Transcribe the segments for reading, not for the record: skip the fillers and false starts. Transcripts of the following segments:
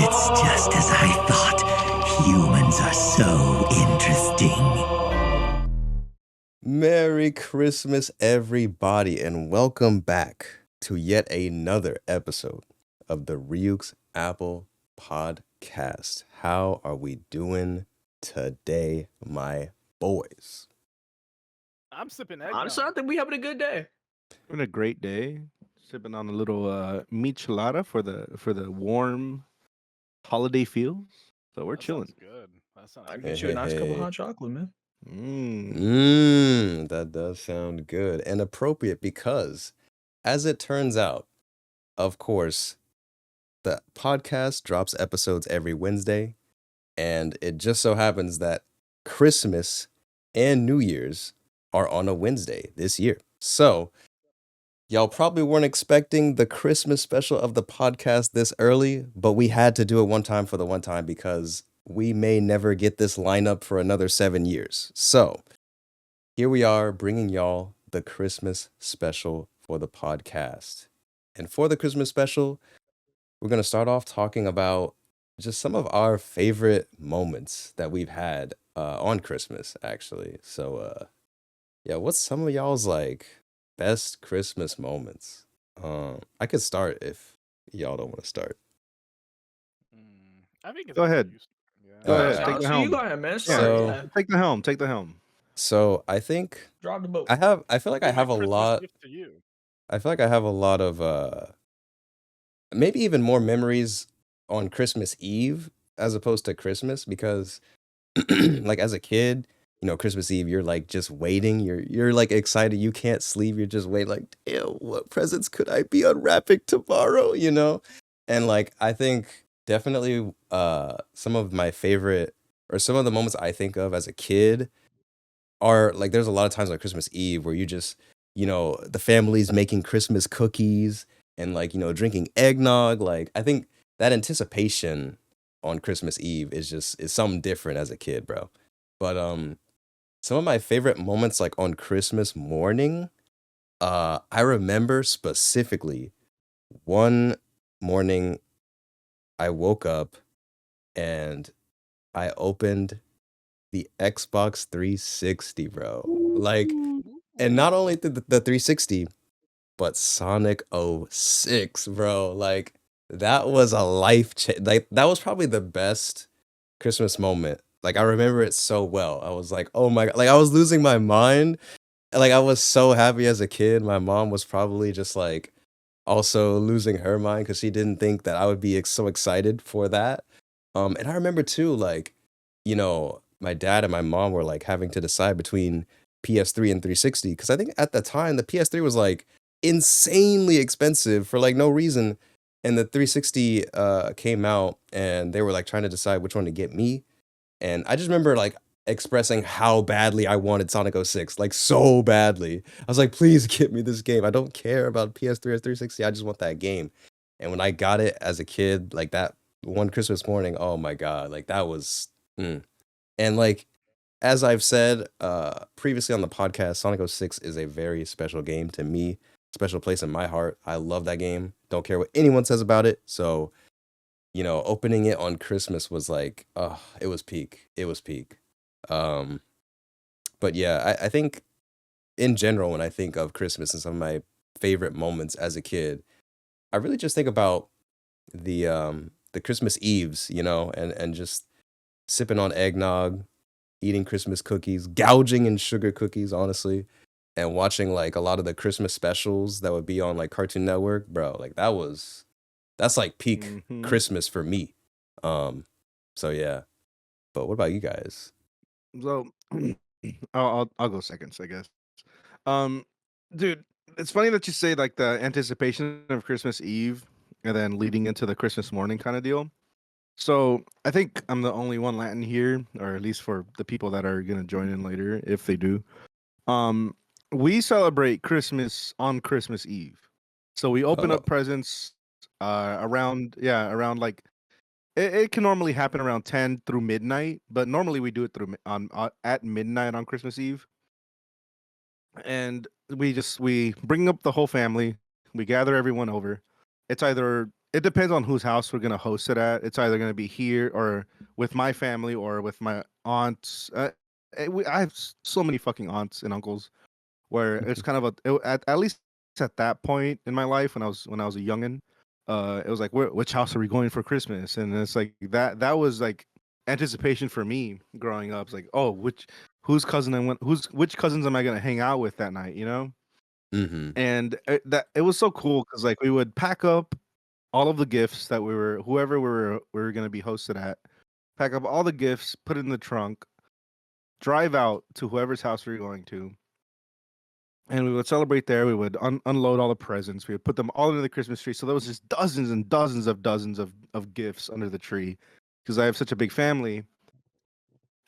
It's just as I thought. Humans are so interesting. Merry Christmas, everybody, and welcome back to yet another episode of the Ryuk's Apple Podcast. How are we doing today, my boys? I'm sipping eggnog. Honestly, I think we having a good day. Having a great day, sipping on a little michelada for the warm holiday feels. So we're That chilling. sounds good. That sounds I good. get you a nice cup of Hey. hot chocolate, man. That does sound good and appropriate because, as it turns out, of course, the podcast drops episodes every Wednesday, and it just so happens that Christmas and New Year's are on a Wednesday this year. So, y'all probably weren't expecting the Christmas special of the podcast this early, but we had to do it one time for the one time because we may never get this lineup for another 7 years. So, here we are bringing y'all the Christmas special for the podcast. And for the Christmas special, we're going to start off talking about just some of our favorite moments that we've had on Christmas, actually. So, yeah, what's some of y'all's like best Christmas moments? I could start if y'all don't want to start. I think it's Go ahead. Yeah. Go ahead, Alright. take the So you helm. go ahead, man. Start. So- Yeah. Take the helm. Take the helm. So I think Drop the boat. I feel like I have a Christmas lot. gift to you. I feel like I have a lot of maybe even more memories on Christmas Eve as opposed to Christmas because like as a kid, Christmas Eve you're like just waiting, you're like excited, you can't sleep, you're just waiting like, damn, what presents could I be unwrapping tomorrow, And like I think definitely some of my favorite or some of the moments I think of as a kid are like there's a lot of times on Christmas Eve where you just, the family's making Christmas cookies and like, drinking eggnog. Like I think that anticipation on Christmas Eve is something different as a kid, bro. But some of my favorite moments like on Christmas morning, I remember specifically one morning I woke up and I opened the Xbox 360, bro. Like, and not only the 360, but Sonic 06, bro. Like, that was a life change. Like, that was probably the best Christmas moment. Like, I remember it so well. I was like, oh my God. Like, I was losing my mind. Like, I was so happy as a kid. My mom was probably just like also losing her mind because she didn't think that I would be so excited for that. And I remember too, like, my dad and my mom were like having to decide between PS3 and 360 because I think at the time the PS3 was like insanely expensive for like no reason, and the 360 came out and they were like trying to decide which one to get me, and I just remember like expressing how badly I wanted Sonic 06, like so badly. I was like, please get me this game. I don't care about PS3 or 360. I just want that game. And when I got it as a kid, like that one Christmas morning, oh my God, like that was. And like as I've said previously on the podcast, Sonic 06 is a very special game to me, special place in my heart. I love that game. Don't care what anyone says about it. So, opening it on Christmas was like, oh, it was peak. It was peak. But yeah, I think in general, when I think of Christmas and some of my favorite moments as a kid, I really just think about the Christmas Eves, and just sipping on eggnog, eating Christmas cookies, gouging in sugar cookies, honestly, and watching like a lot of the Christmas specials that would be on like Cartoon Network, bro. Like that's like peak Christmas for me. So yeah. But what about you guys? So I'll go seconds, I guess. Dude, it's funny that you say like the anticipation of Christmas Eve and then leading into the Christmas morning kind of deal. So I think I'm the only one Latin here, or at least for the people that are gonna join in later, if they do. We celebrate Christmas on Christmas Eve. So we open up presents around like it can normally happen around 10 through midnight, but normally we do it through at midnight on Christmas Eve. And we bring up the whole family, we gather everyone over. It's it depends on whose house we're gonna host it at. It's either gonna be here or with my family or with my aunts. I have so many fucking aunts and uncles where it's kind of at least at that point in my life when I was a youngin, it was like which house are we going for Christmas? And it's like that was like anticipation for me growing up. It's like, oh, which cousins am I gonna hang out with that night? You know. Mm-hmm. And it was so cool because like we would pack up all of the gifts that whoever we were gonna be hosted at, pack up all the gifts, put it in the trunk, drive out to whoever's house we were going to, and we would celebrate there. We would unload all the presents. We would put them all under the Christmas tree. So there was just dozens and dozens of gifts under the tree because I have such a big family,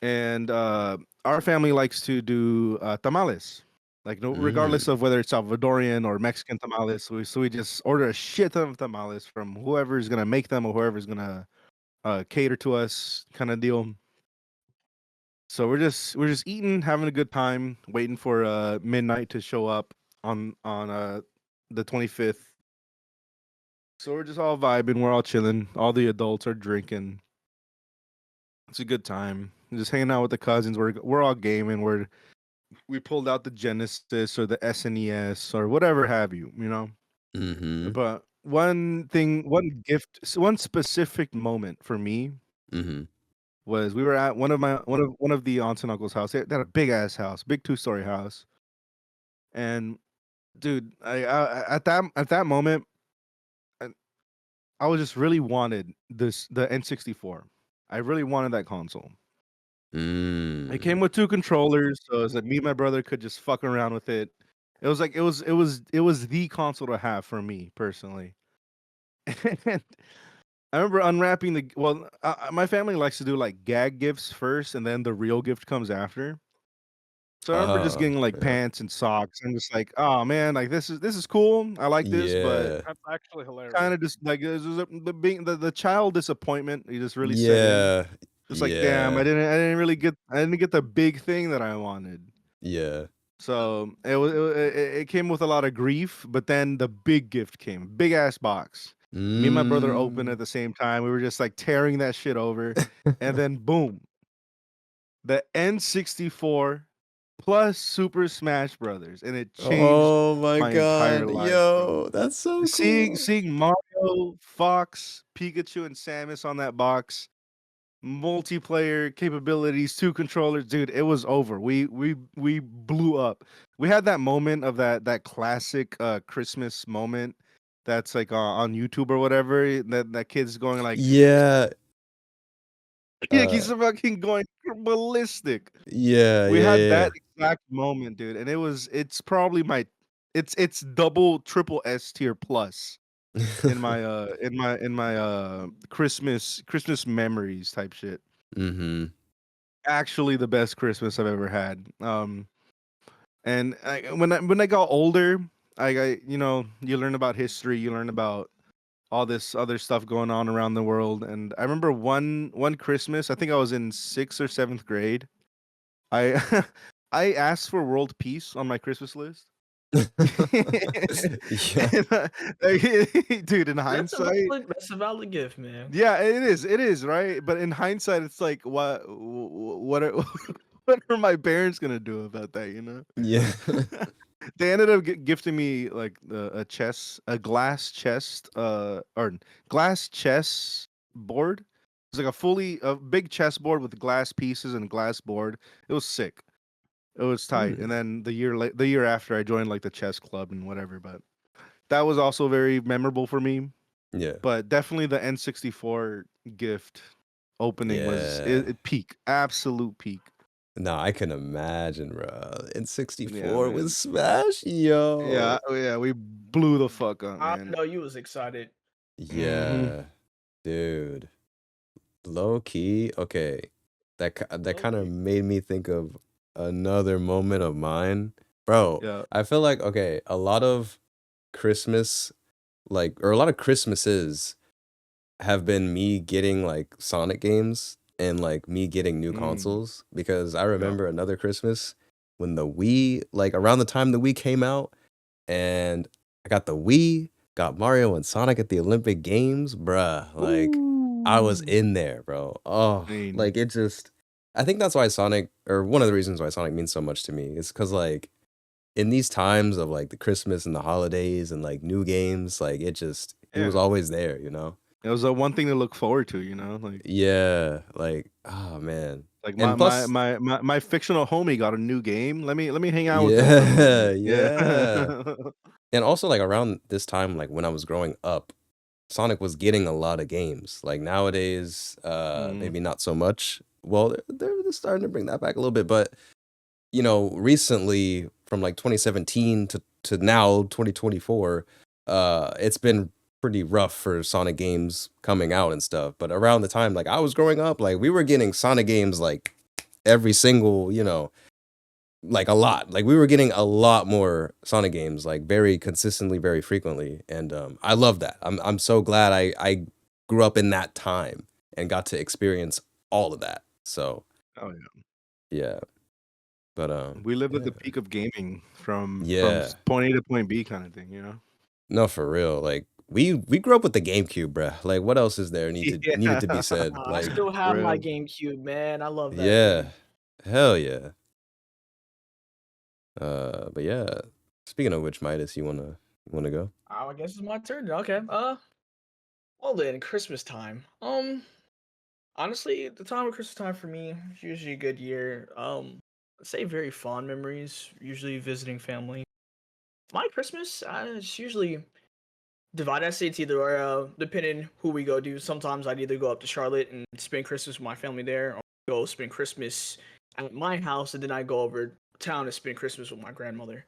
and our family likes to do tamales. Like no, regardless of whether it's Salvadorian or Mexican tamales, so we just order a shit ton of tamales from whoever's gonna make them or whoever's gonna cater to us, kind of deal. So we're just eating, having a good time, waiting for midnight to show up on the 25th. So we're just all vibing, we're all chilling. All the adults are drinking. It's a good time. Just hanging out with the cousins. We're all gaming. We pulled out the Genesis or the SNES or whatever have you, you know. Mm-hmm. But one one specific moment for me Mm-hmm. was we were at one of the aunts and uncles' house. They had a big ass house, big 2-story house. And dude, at that moment, I, I was just really wanted the N64. I really wanted that console. It came Mm. with 2 controllers, so it's like me and my brother could just fuck around with it. It was like it was the console to have for me personally. And I remember unwrapping my family likes to do like gag gifts first, and then the real gift comes after. So I remember just Oh, getting like yeah. pants and socks. I'm just like, oh man, like this is cool. I like this, but Yeah. That's actually hilarious. kind of just like the child disappointment. You just really set in. Yeah. Just like, damn, Yeah. I didn't get the big thing that I wanted. Yeah. So it came with a lot of grief, but then the big gift came, big ass box. Me and my brother opened Mm. at the same time. We were just like tearing that shit over, and then boom, the N64 plus Super Smash Brothers, and it changed Oh my my entire God. life, bro. Yo, that's so cool. Seeing Mario, Fox, Pikachu, and Samus on that box, multiplayer capabilities, 2 controllers, dude, it was over. We blew up. We had that moment of that classic Christmas moment that's like on YouTube or whatever. That kid's going like, Yeah. yeah, he's Uh, fucking going ballistic. yeah, We yeah, had yeah. that exact moment, dude, and it's probably it's double triple S tier plus in my Christmas memories type shit. Mm-hmm. Actually the best Christmas I've ever had. And when I got older, you know, you learn about history, you learn about all this other stuff going on around the world. And I remember one Christmas, I think I was in 6th or 7th grade. I I asked for world peace on my Christmas list. Yeah. And, dude, in hindsight, That's a valid gift, man. yeah, it is, right? But in hindsight, it's like, what are what are my parents gonna do about that? You know? Yeah. They ended up gifting me like a glass chest, or glass chess board. It's like a big chess board with glass pieces and glass board. It was sick. It was tight. Mm. And then the year after, I joined like the chess club and whatever. But that was also very memorable for me. Yeah. But definitely the N64 gift opening was Yeah. it peak, absolute peak. No, I can imagine, bro. In Yeah, 64 with man. Smash, yo. Yeah, we blew the fuck up, I man. know you was excited. Hmm. Yeah, dude. Low key. Okay. That kind of Okay. made me think of another moment of mine. Bro, Yeah. I feel like, okay, a lot of Christmas, or a lot of Christmases have been me getting like Sonic games and like me getting new Mm, consoles because I yeah. remember another Christmas when the Wii, like around the time the Wii came out, and I got the Wii, got Mario and Sonic at the Olympic Games, bruh. Like I was Ooh. in there, bro. Oh, Dang. like it just. I think that's why Sonic, or one of the reasons why Sonic means so much to me, is because like in these times of like the Christmas and the holidays and like new games, like it was Yeah. always there, you know? It was the one thing to look forward to, you know? Like Yeah, like oh man. like And plus, my fictional homie got a new game. Let me hang out with him for a yeah, little yeah. bit. Yeah. And also like around this time, like when I was growing up, Sonic was getting a lot of games. Like nowadays, Mm. maybe not so much. Well, they're starting to bring that back a little bit, but you know, recently from like 2017 to now 2024, it's been pretty rough for Sonic games coming out and stuff. But around the time like I was growing up, like we were getting Sonic games like every single, you know, like a lot. Like we were getting a lot more Sonic games like very consistently, very frequently. And I love that. I'm so glad I grew up in that time and got to experience all of that. So, Oh yeah. yeah. But We lived at yeah. the peak of gaming from Yeah. point A to point B kind of thing, you know? No, for real. Like we grew up with the GameCube, bruh. Like what else is there needed to be said? I Like still For have my real. GameCube, man. I love that yeah. thing. Hell yeah. But yeah. Speaking of which, Midas, you wanna go? I guess it's my turn. Okay. Well then, Christmas time. Honestly, the time of Christmas time for me is usually a good year. I'd say very fond memories. Usually visiting family. My Christmas, it's usually divided. I say it's either depending who we go to. Sometimes I'd either go up to Charlotte and spend Christmas with my family there, or go spend Christmas at my house, and then I go over town to spend Christmas with my grandmother.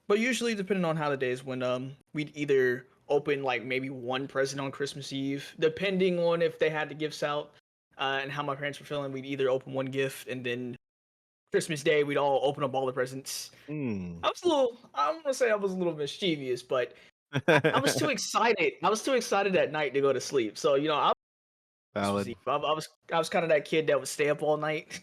But usually, depending on how the days, when we'd either open like maybe one present on Christmas Eve, depending on if they had the gifts out, and how my parents were feeling. We'd either open one gift, and then Christmas Day we'd all open up all the presents. Mm. I was a little, I'm gonna say I was a little mischievous, but I was too excited. I was too excited at night to go to sleep. So Christmas Valid. Eve. I was kind of that kid that would stay up all night.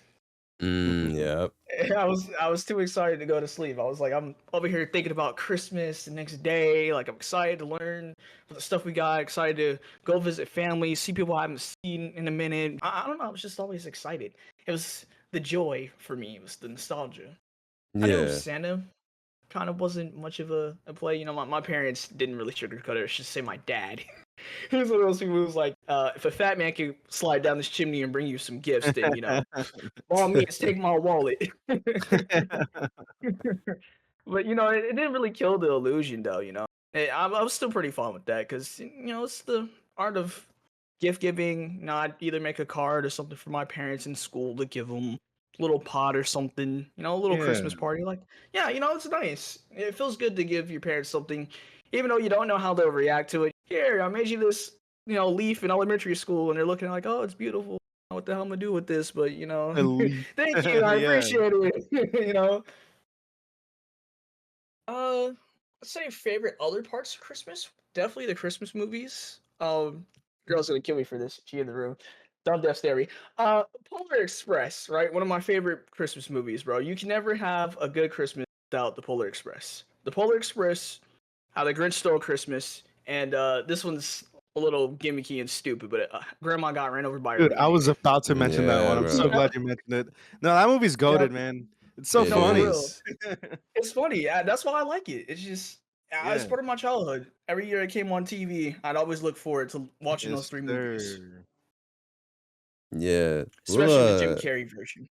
Yep. I was too excited to go to sleep. I was like, I'm over here thinking about Christmas the next day. Like I'm excited to learn the stuff we got. Excited to go visit family, see people I haven't seen in a minute. I don't know. I was just always excited. It was the joy for me. It was the nostalgia. I knew Yeah. Santa kind of wasn't much of a play. My parents didn't really sugarcoat it. I should say my dad. He was one of those people who was like, if a fat man could slide down this chimney and bring you some gifts, then, by all means, take my wallet. But, it didn't really kill the illusion, though. I was still pretty fun with that because, it's the art of gift giving. I'd either make a card or something for my parents in school to give them a little pot or something, a little Yeah. Christmas party. Like, yeah, it's nice. It feels good to give your parents something, even though you don't know how they'll react to it. Here, I made you this, leaf in elementary school, and they're looking like, oh, it's beautiful. What the hell am I gonna do with this? But A leaf. thank you, I Yeah. appreciate it. Uh, let's say favorite other parts of Christmas. Definitely the Christmas movies. Girl's gonna kill me for this. She in the room. Don't death stare me. Polar Express, right? One of my favorite Christmas movies, bro. You can never have a good Christmas without the Polar Express. The Polar Express, How the Grinch Stole Christmas, and this one's a little gimmicky and stupid, but Grandma got ran over by a Dude, I was reindeer. about to mention that Yeah, one. I'm so bro. glad you mentioned it. No, that movie's goated, man. It's so It No, for funny. real. is. It's funny. That's why I like it. It's just it's Yeah. part of my childhood. Every year it came on TV, I'd always look forward to watching those Yes, three movies, sir. Yeah. especially the Jim We'll Carrey version.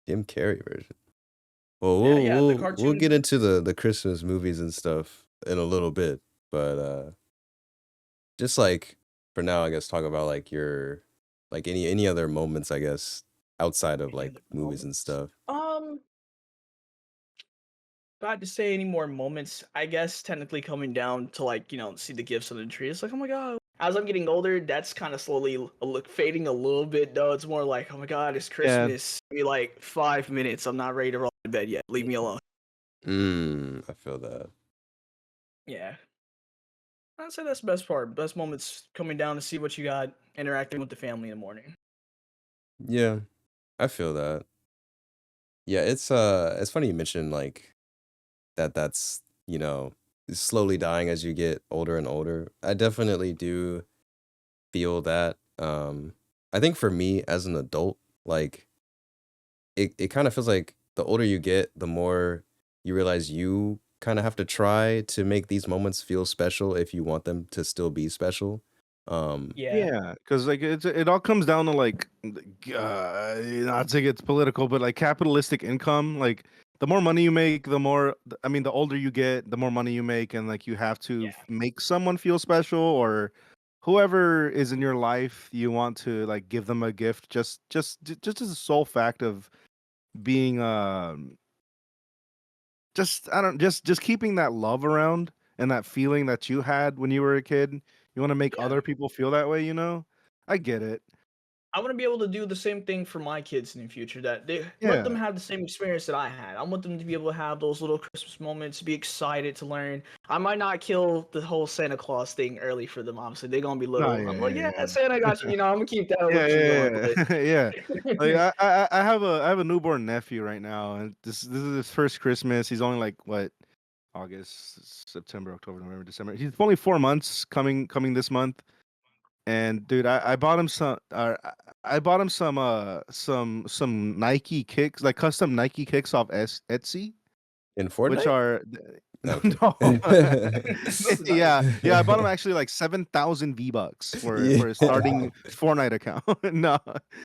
Jim Carrey version. Well, Yeah, we'll yeah, the we'll get cartoon. into the Christmas movies and stuff in a little bit, but just like for now, I guess talk about like your like any other moments, I guess, outside of Any like other movies and moments? stuff. If I had to say any more moments, I guess technically coming down to like see the gifts on the tree. It's like, oh my god. As I'm getting older, that's kind of slowly fading a little bit. Though it's more like, oh my god, it's Yeah. Christmas. Give me like 5 minutes. I'm not ready to roll to bed yet. Leave me alone. I feel that. Yeah. I'd say that's the best part. Best moments coming down to see what you got, interacting with the family in the morning. Yeah, I feel that. Yeah, it's funny you mentioned like that's, slowly dying as you get older and older. I definitely do feel that. I think for me as an adult, like it kind of feels like the older you get, the more you realize you kind of have to try to make these moments feel special if you want them to still be special. Um, Yeah. Yeah, because like it all comes down to like, not to get political, but like capitalistic income. Like the more money you make, the more I mean, the older you get, the more money you make, and like you have to Yeah. make someone feel special or whoever is in your life, you want to like give them a gift. Just as a sole fact of being just I don't just keeping that love around and that feeling that you had when you were a kid. You want to make Yeah. other people feel that way, you know? I get it. I want to be able to do the same thing for my kids in the future. That they let them Yeah. have the same experience that I had. I want them to be able to have those little Christmas moments, be excited to learn. I might not kill the whole Santa Claus thing early for them. Obviously, they're gonna be No, little. yeah, I'm like, yeah, yeah, yeah. Santa got you. You know, I'm gonna keep that Yeah, illusion going. yeah, yeah. Yeah. Like But I have a newborn nephew right now, and this is his first Christmas. He's only like what, August, September, October, November, December. He's only 4 months coming this month. And dude, I bought him I bought him some Nike kicks, like custom Nike kicks off Etsy, in which Fortnite? are No, I'm no. kidding. those are Yeah, nice. yeah, I bought him actually like 7,000 V-bucks Yeah. for a Oh wow. starting Fortnite account. No.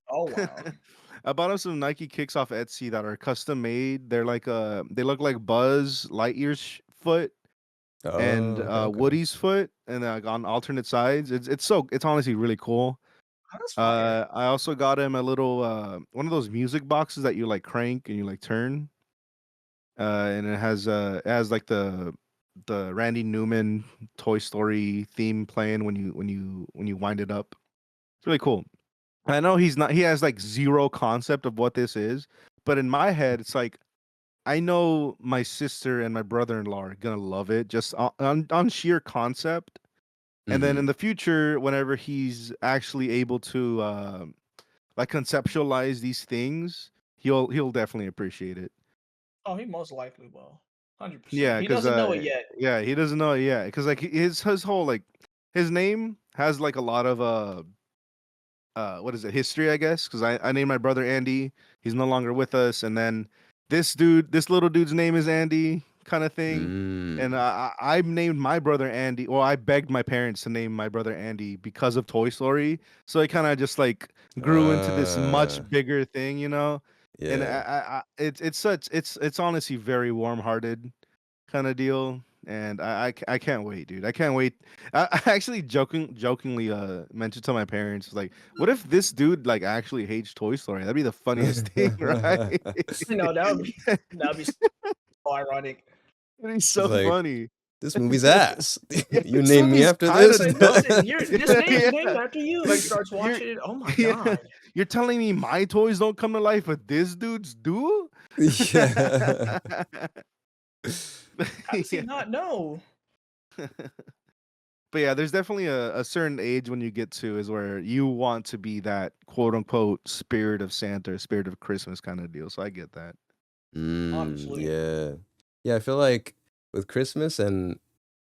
Oh wow. I bought him some Nike kicks off Etsy that are custom made. They're like they look like Buzz Lightyear's foot and Oh, okay, okay. Woody's foot, and like on alternate sides. It's honestly really cool. Oh, that's fire. I also got him a little one of those music boxes that you like crank and you like turn. And it has like the Randy Newman Toy Story theme playing when you wind it up. It's really cool. I know he has like zero concept of what this is, but in my head it's like I know my sister and my brother-in-law are gonna love it just on sheer concept. And then Hmm. in the future, whenever he's actually able to like conceptualize these things, he'll definitely appreciate it. Oh, he most likely will. 100%. Yeah, He because doesn't know it yet. yeah, he doesn't know it yet. Because like his whole like his name has like a lot of what is it, history, I guess, because I named my brother Andy. He's no longer with us, and then this little dude's name is Andy, kind of thing. And Mm. I named my brother Andy. Well, I begged my parents to name my brother Andy because of Toy Story. So it kind of just like grew into this much Uh, bigger thing, you know. And yeah. it's honestly very warm-hearted kind of deal. And I can't wait, dude. I can't wait. I actually jokingly mentioned to my parents like, what if this dude like actually hates Toy Story? That'd be the funniest thing, right? You know, that would be so ironic. It'd be It's so like, funny. this movie's ass. Yeah, You this name me movie's after kind this? of Listen, listen, you're this name's named yeah, after you. He like starts you're watching it. Oh my yeah, god. you're telling me my toys don't come to life, but this dude's do? Yeah. How does he Yeah. not know? But yeah, there's definitely a certain age when you get to is where you want to be that quote unquote spirit of Santa, or spirit of Christmas kind of deal. So I get that. Honestly. Yeah. Yeah, I feel like with Christmas and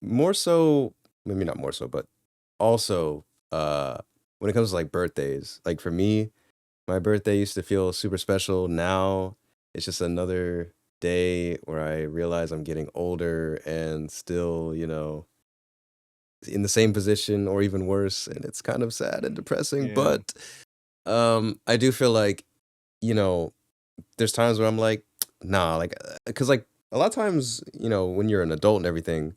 more so, maybe not more so, but also when it comes to like birthdays, like for me, my birthday used to feel super special. Now it's just another day where I realize I'm getting older and still, in the same position or even worse, and it's kind of sad and depressing, Yeah. but I do feel like, you know, there's times where I'm like, nah, like, because like a lot of times, when you're an adult and everything,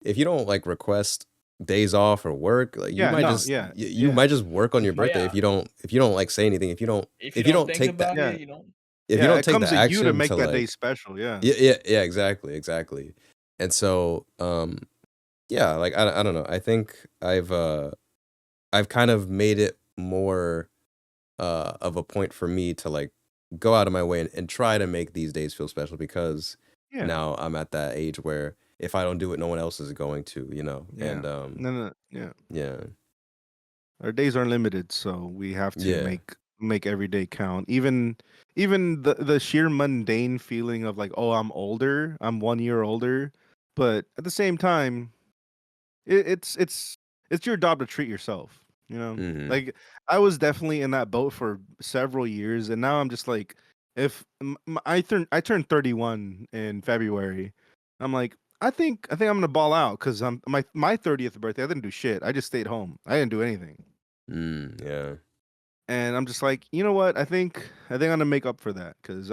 if you don't like request days off or work, like you Yeah, might no, just yeah. you Yeah. might just work on your Oh birthday yeah. if you don't like say anything, If you if you don't don't think take that about Yeah. it, you don't. if you Yeah. don't It take the comes to you to action make to that day like special. Yeah. yeah, exactly. And so yeah, like I don't know. I think I've kind of made it more of a point for me to like go out of my way and try to make these days feel special because Yeah. now I'm at that age where if I don't do it, no one else is going to. Yeah. And No. Yeah. yeah, Our days are limited, so we have to yeah, make every day count. Even the sheer mundane feeling of like, oh, I'm older, I'm 1 year older, but at the same time, it's your job to treat yourself. You know, Hmm. like I was definitely in that boat for several years, and now I'm just like, if I turned 31 in February, I'm like, I think I'm gonna ball out because I'm my 30th birthday. I didn't do shit. I just stayed home. I didn't do anything. Yeah. And I'm just like, you know what? I think I'm gonna make up for that because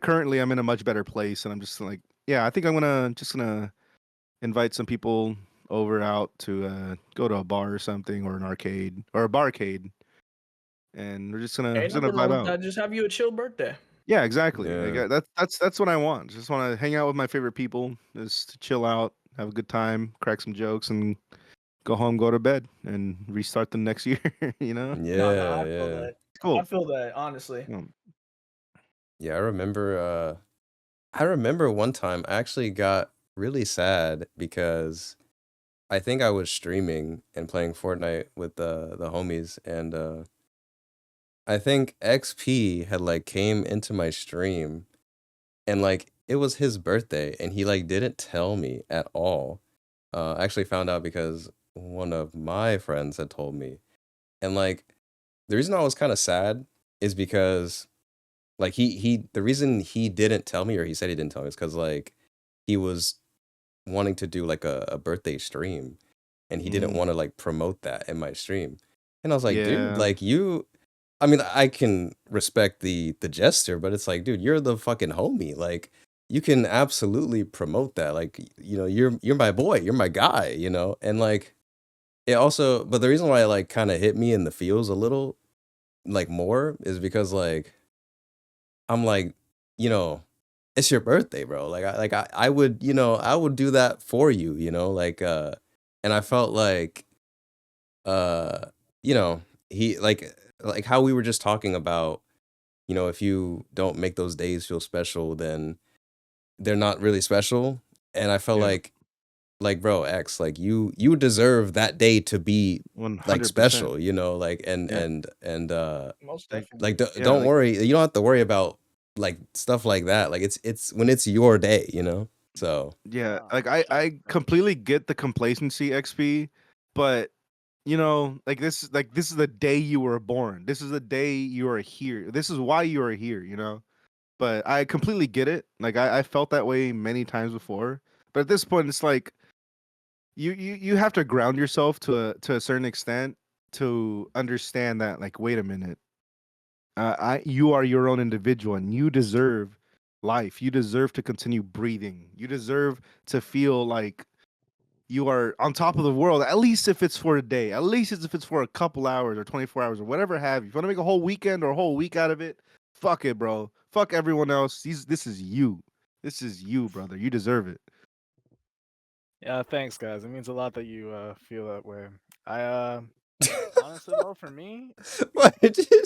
currently I'm in a much better place, and I'm just like, yeah, I think I'm gonna invite some people over out to go to a bar or something, or an arcade or a barcade, and we're Ain't just gonna nothing wrong vibe with out. that. Just have you a chill birthday. Yeah, exactly. Like Yeah. that's what I want. Just want to hang out with my favorite people, just to chill out, have a good time, crack some jokes, and go home, go to bed, and restart the next year. You know, No, Yeah. I feel Yeah. that. I cool. feel that honestly. Um, Yeah. I remember one time I actually got really sad because I think I was streaming and playing Fortnite with the homies, and I think XP had like came into my stream, and like it was his birthday, and he like didn't tell me at all. I actually found out because one of my friends had told me, and like the reason I was kind of sad is because like he the reason he didn't tell me, or he said he didn't tell me, is because like he was wanting to do like a birthday stream, and he didn't want to mm, like promote that in my stream. And I was like, dude, yeah, like you, I mean, I can respect the gesture, but it's like, dude, you're the fucking homie. Like you can absolutely promote that. Like, you're my boy, you're my guy, And like it also, but the reason why it like kind of hit me in the feels a little like more is because like I'm like, you know, it's your birthday, bro. I would, I would do that for you, and I felt like uh, you know, he like how we were just talking about, if you don't make those days feel special, then they're not really special. And I felt yeah, like bro, X, like you deserve that day to be like 100%. special, like Yeah, and Most like definitely. yeah, don't like worry, you don't have to worry about like stuff like that. Like it's when it's your day. So yeah, Ah, like for sure. I completely get the complacency XP, but this is the day you were born. This is the day you are here. This is why you are here. But I completely get it. Like I felt that way many times before. But at this point, it's like you have to ground yourself to a certain extent to understand that. Like, wait a minute, you are your own individual, and you deserve life. You deserve to continue breathing. You deserve to feel like you are on top of the world, at least if it's for a day, at least if it's for a couple hours or 24 hours or whatever have you. If you want to make a whole weekend or a whole week out of it, fuck it, bro. Fuck everyone else. This is you. This is you, brother. You deserve it. Yeah, thanks, guys. It means a lot that you feel that way. I honestly though, for me, why did you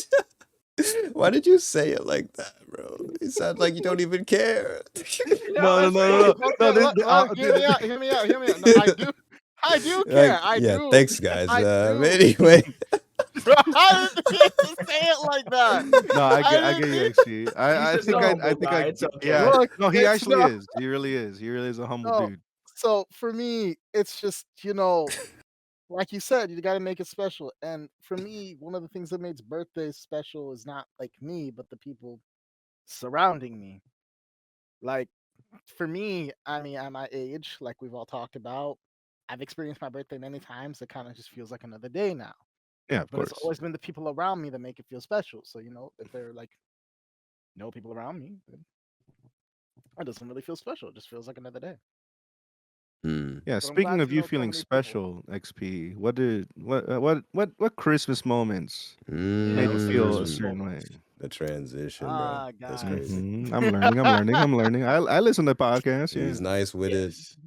why did you say it like that, bro? It sounds like you don't even care. yeah, No, no, that's no, no, okay. no. No, Okay, hear me out. Hear me out. Hear me out. No, I do care. Like, I yeah, do. thanks guys. I But do. anyway, Bro, I didn't mean to say it like that. no, I I get didn't you, mean. XG. He's I just a think I humble think guy. It's okay. yeah. Look, No, he it's actually no, is. He really is. He really is a humble no. dude. So for me, it's just like you said, you got to make it special. And for me, one of the things that makes birthdays special is not like me, but the people surrounding me. Like for me, I mean, at my age, like we've all talked about, I've experienced my birthday many times. It kind of just feels like another day now. Yeah, of But it's course. always been the people around me that make it feel special. So, if they're like no people around me, then it doesn't really feel special. It just feels like another day. hmm. Yeah, But I'm speaking glad of to you know so feeling many people. special, XP, what Christmas moments Yeah, made you what's the feel a Christmas Mm, certain way? moments? the transition, bro. Ah, That's guys. crazy. I'm learning. I'm learning. I'm learning. I listen to podcasts. He's Yeah, nice witted. Yes.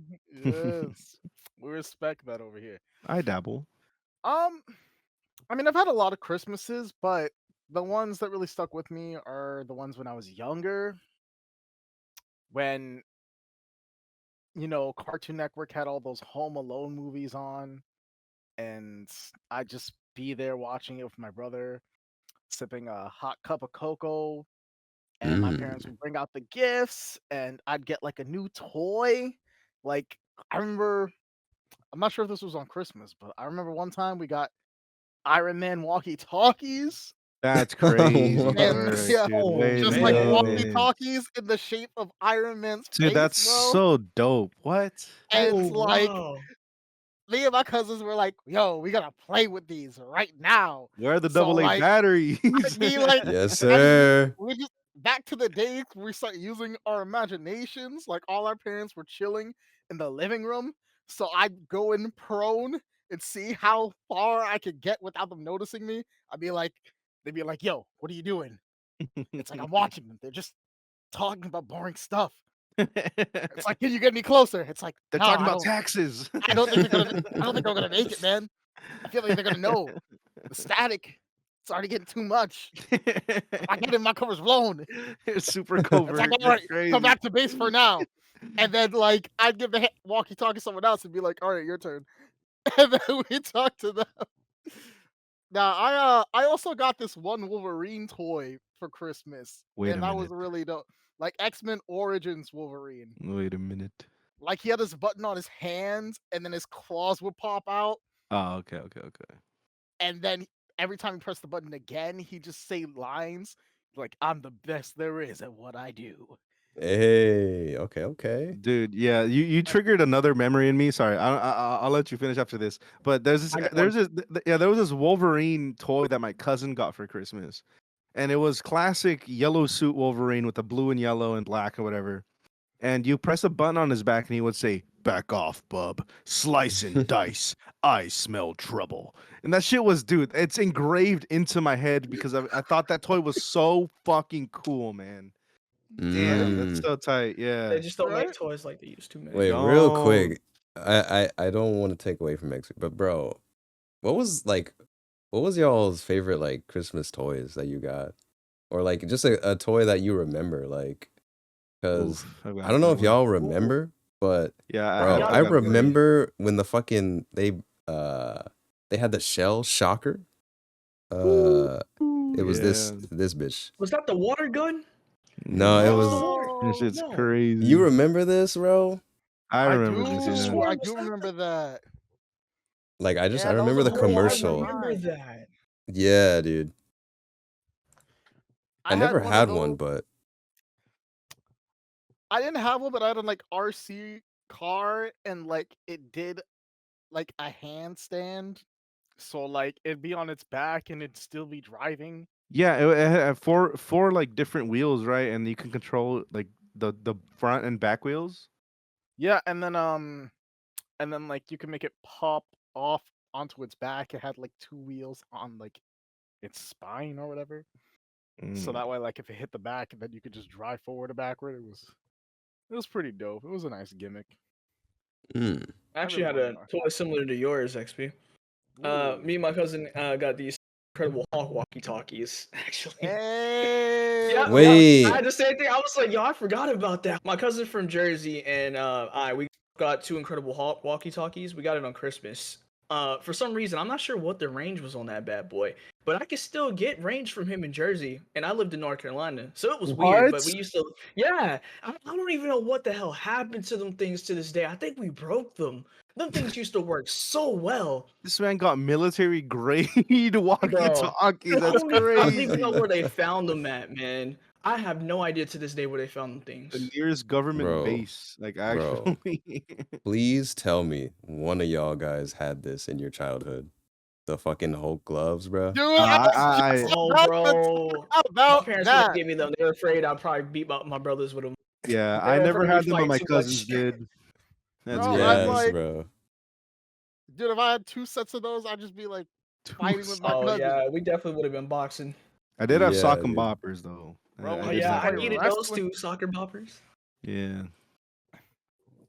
Yes. We respect that over here. I dabble. Um, I mean, I've had a lot of Christmases, but the ones that really stuck with me are the ones when I was younger, when, Cartoon Network had all those Home Alone movies on, and I'd just be there watching it with my brother, sipping a hot cup of cocoa, and my parents Mm. would bring out the gifts, and I'd get like a new toy Like I remember, I'm not sure if this was on Christmas, but I remember one time we got Iron Man walkie-talkies. That's crazy And work, yeah, dude. Oh, Wait a just like man. minute. walkie-talkies in the shape of Iron Man's Dude, face, that's bro. so dope. What? And Oh, it's like wow. me and my cousins were like, "Yo, we gotta play with these right now." Where are the So AA like, batteries? I'd be like, Yes, I just be, sir. we just back to the days we start using our imaginations. Like all our parents were chilling in the living room, so I'd go in prone and see how far I could get without them noticing me. I'd be like, they'd be like, "Yo, what are you doing?" It's like I'm watching them. They're just talking about boring stuff. It's like, "Can you get any closer?" It's like, They're "No, talking I about don't. taxes. I don't think they're gonna. I don't think I'm gonna make it, man. I feel like they're gonna know the static. It's already getting too much. I get in, my cover's blown." It's super It's like, covert. "All That's right, come crazy. back to base for now." And then like I'd give the walkie-talkie to someone else and be like, "All right, your turn." And then we talk to them. Now I also got this one Wolverine toy for Christmas, Wait a and that was minute. really dope. Like X-Men Origins Wolverine. Wait a minute. Like he had this button on his hands, and then his claws would pop out, Oh, okay. and then every time he pressed the button again, he just say lines like, "I'm the best there is at what I do." Hey, okay. Dude, yeah, you triggered another memory in me. Sorry, I'll let you finish after this. But I got one. there was this Wolverine toy that my cousin got for Christmas, and it was classic yellow suit Wolverine with the blue and yellow and black or whatever. And you press a button on his back, and he would say, "Back off, bub. Slice and dice. I smell trouble." And that shit was, dude, it's engraved into my head because I thought that toy was so fucking cool, man. Right? Damn, that's Mm. so tight. They Yeah. just don't make Right? toys like they used to, man. Wait, real Don't. quick. I don't want to take away from X, but bro, what was y'all's favorite like Christmas toys that you got? Or like just a toy that you remember, like, because Oof, I've I got a don't know good if one. y'all Ooh. remember, but Yeah, bro, got I a I've got a good one. memory. remember when the fucking they had the shell shocker. It was Yeah. this bitch. Was that the water gun? No, Yeah. it That was the was. water. This Oh, shit's No. crazy. You remember this, bro? I I remember I this, could have yeah. do. sworn I it was do that. remember that. Like I Yeah, that was remember a the movie Oh, I in my commercial. remember mind. that. Yeah, dude. I I had never one of had one, those. but I didn't have one, but I had an like RC car, and like it did like a handstand, so like it'd be on its back and it'd still be driving. Yeah, it had four like different wheels, right? And you can control like the front and back wheels. Yeah, and then like you can make it pop off onto its back. It had like two wheels on like its spine or whatever. So Mm. that way, like if it hit the back, then you could just drive forward or backward. It was pretty dope. It was a nice gimmick. mm. I I actually really had wanted a one. toy similar to yours, XP. Ooh. Me and my cousin got these Incredible Hulk walkie-talkies. Actually, yeah, Hey. yeah. I Wait. had the same thing. I was like, yo, I forgot about that. My cousin from Jersey and we got two Incredible Hulk walkie-talkies. We got it on Christmas. For some reason, I'm not sure what the range was on that bad boy, but I could still get range from him in Jersey, and I lived in North Carolina, so it was weird. But we What? used to, yeah. I don't even know what the hell happened to them things to this day. I think we broke them. Them things used to work so well. This man got military grade Bro, walkie-talkies. That's I don't even know crazy. where they found them at, man. I have no idea to this day where they found them The things. nearest government Bro, base, like bro. actually. Please tell me one of y'all guys had this in your childhood. The fucking Hulk gloves, bro. Dude, I was just Oh, about to bro. talk My about parents wouldn't that. give me them. They were afraid I'd probably beat my brothers with them. Yeah, They I were never afraid we had them, but fight my too cousins much. did. That's Bro, I'm crazy. Yes, like, bro. dude, if I had two sets of those, I'd just be like Two fighting with my Oh, cousin. yeah. We definitely would have been boxing. I did have sock Yeah, and dude. boppers though. Bro, I we Oh, did used to yeah. have I play those. needed those wrestling. two soccer boppers. Yeah.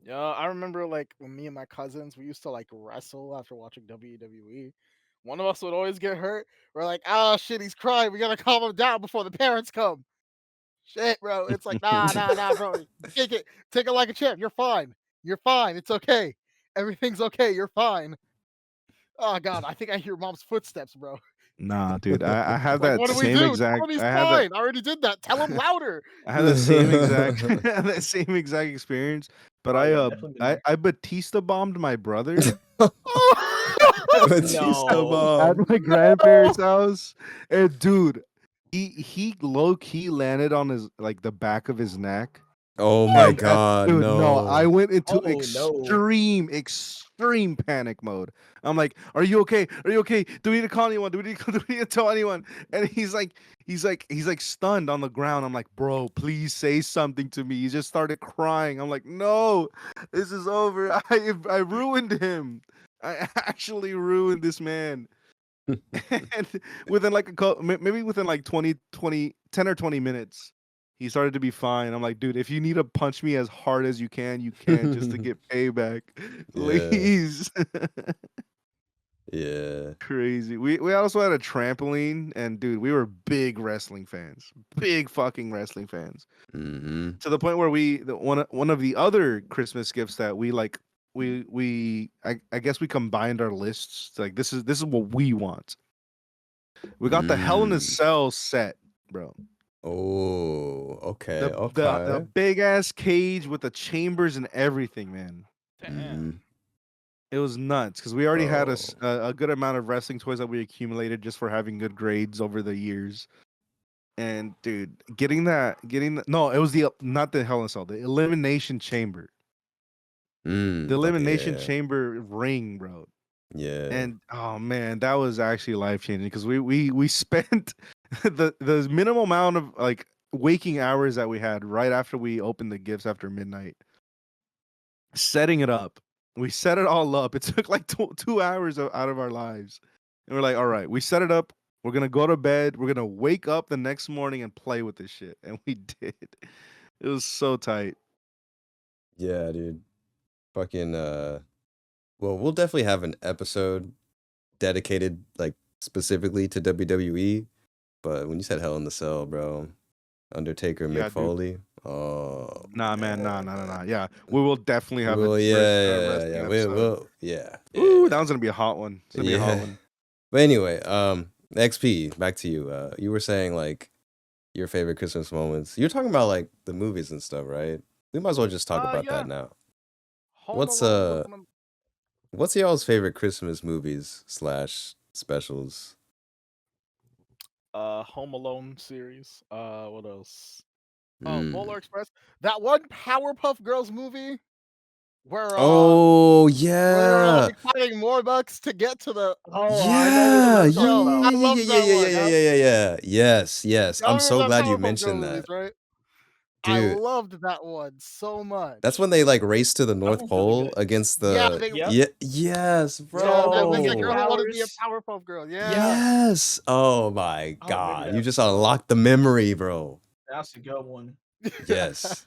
Yeah, I remember like when me and my cousins, we used to like wrestle after watching WWE. One of us would always get hurt. We're like, oh shit, he's crying. We gotta calm him down before the parents come. Shit, bro. It's like, nah, bro. Take it like a champ. You're fine. You're fine. It's okay. Everything's okay. You're fine. Oh god, I think I hear mom's footsteps, bro. Nah, dude, I have Like, that what do we same do? exact. Tell him he's I have that. fine. I already did that. Tell him louder. I had that same exact that same exact experience. But Oh, yeah, definitely been there. I Batista bombed my brother Batista No. at bomb. my grandparents' house, and dude, he low key landed on his like the back of his neck. Oh my And god, dude, no, I no. went into Oh, no. extreme panic mode. I'm like, "Are you okay? Are you okay? Do we need to call anyone? Do we need to tell anyone?" And he's like stunned on the ground. I'm like, "Bro, please say something to me." He just started crying. I'm like, "No, this is over. I ruined him. I actually ruined this man." And within like maybe within like 10 or 20 minutes, he started to be fine. I'm like, dude, if you need to punch me as hard as you can just to get payback. Yeah. Please. Yeah. Crazy. We also had a trampoline, and dude, we were big wrestling fans. Big fucking wrestling fans. Mm-hmm. To the point where one of the other Christmas gifts that I guess we combined our lists. Like this is what we want. We got the Hell in a Cell set, bro. Oh, okay, The okay. big ass cage with the chambers and everything, man. Mhm. It was nuts because we already had Bro. a good amount of wrestling toys that we accumulated just for having good grades over the years. And dude, no, it was not the Hell in a Cell, the Elimination Chamber. The Elimination Yeah. Chamber ring, bro. Yeah. And oh man, that was actually life changing because we spent the minimal amount of like waking hours that we had right after we opened the gifts after midnight setting it up. We set it all up. It took like 2 hours out of our lives, and we're like, all right, we set it up. We're gonna go to bed. We're gonna wake up the next morning and play with this shit, and we did. It was so tight. Yeah, dude. Fucking well, we'll definitely have an episode dedicated like specifically to WWE. But when you said Hell in the Cell, bro, Undertaker, Yeah, Mick dude. Foley. Oh Nah, man, nah. Yeah, we will definitely have well, a yeah. wrestling We'll, episode. yeah. Ooh, that one's gonna be a hot one. It's gonna be a hot Yeah. one. But anyway, XP, back to you. You were saying like your favorite Christmas moments. You're talking about like the movies and stuff, right? We might as well just talk about Yeah. that now. Home What's Alone was one of what's y'all's favorite Christmas movies / specials? Home Alone series. What else? Oh, Mm. Polar Express. That one Powerpuff Girls movie where Oh where they were yeah. like fighting more bucks to get to the. Oh, I know what Yeah. you're talking about. I love that one. Yeah. Yes. Y'all I'm remember so that glad you Powerpuff mentioned Girls movies, that. right? I Dude, loved that one so much. that's when they like race to the That North one's really Pole good. against Yeah, the they. Yep. yes, Yeah, that was the bro. girl who wanted to be a Powers. Powerpuff Girl. Yeah. Yes. Oh my I don't remember god. that. You just unlocked the memory, bro. That's a good one. Yes.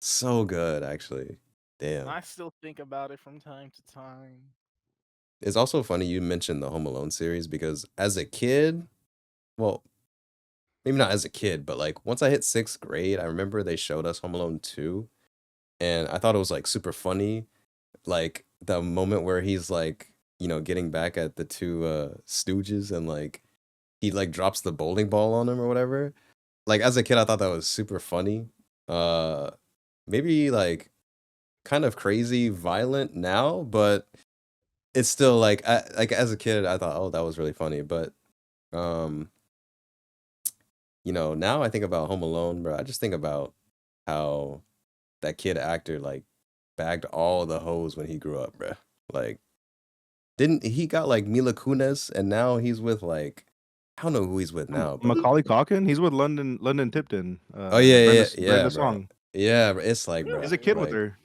So good, actually. Damn. I still think about it from time to time. It's also funny you mentioned the Home Alone series because as a kid, well, maybe not as a kid, but like once I hit 6th grade, I remember they showed us Home Alone 2, and I thought it was like super funny. Like the moment where he's like, getting back at the two stooges and like he like drops the bowling ball on him or whatever. Like as a kid, I thought that was super funny. Maybe like kind of crazy violent now, but it's still like like as a kid I thought, oh, that was really funny. But now I think about Home Alone, bro. I just think about how that kid actor like bagged all the hoes when he grew up, bro. Like didn't he got like Mila Kunis and now he's with like I don't know who he's with now, but Macaulay Culkin, he's with London Tipton. oh yeah, Brenda bro. Song. Yeah, bro. It's like, bro, He's a kid with like, her.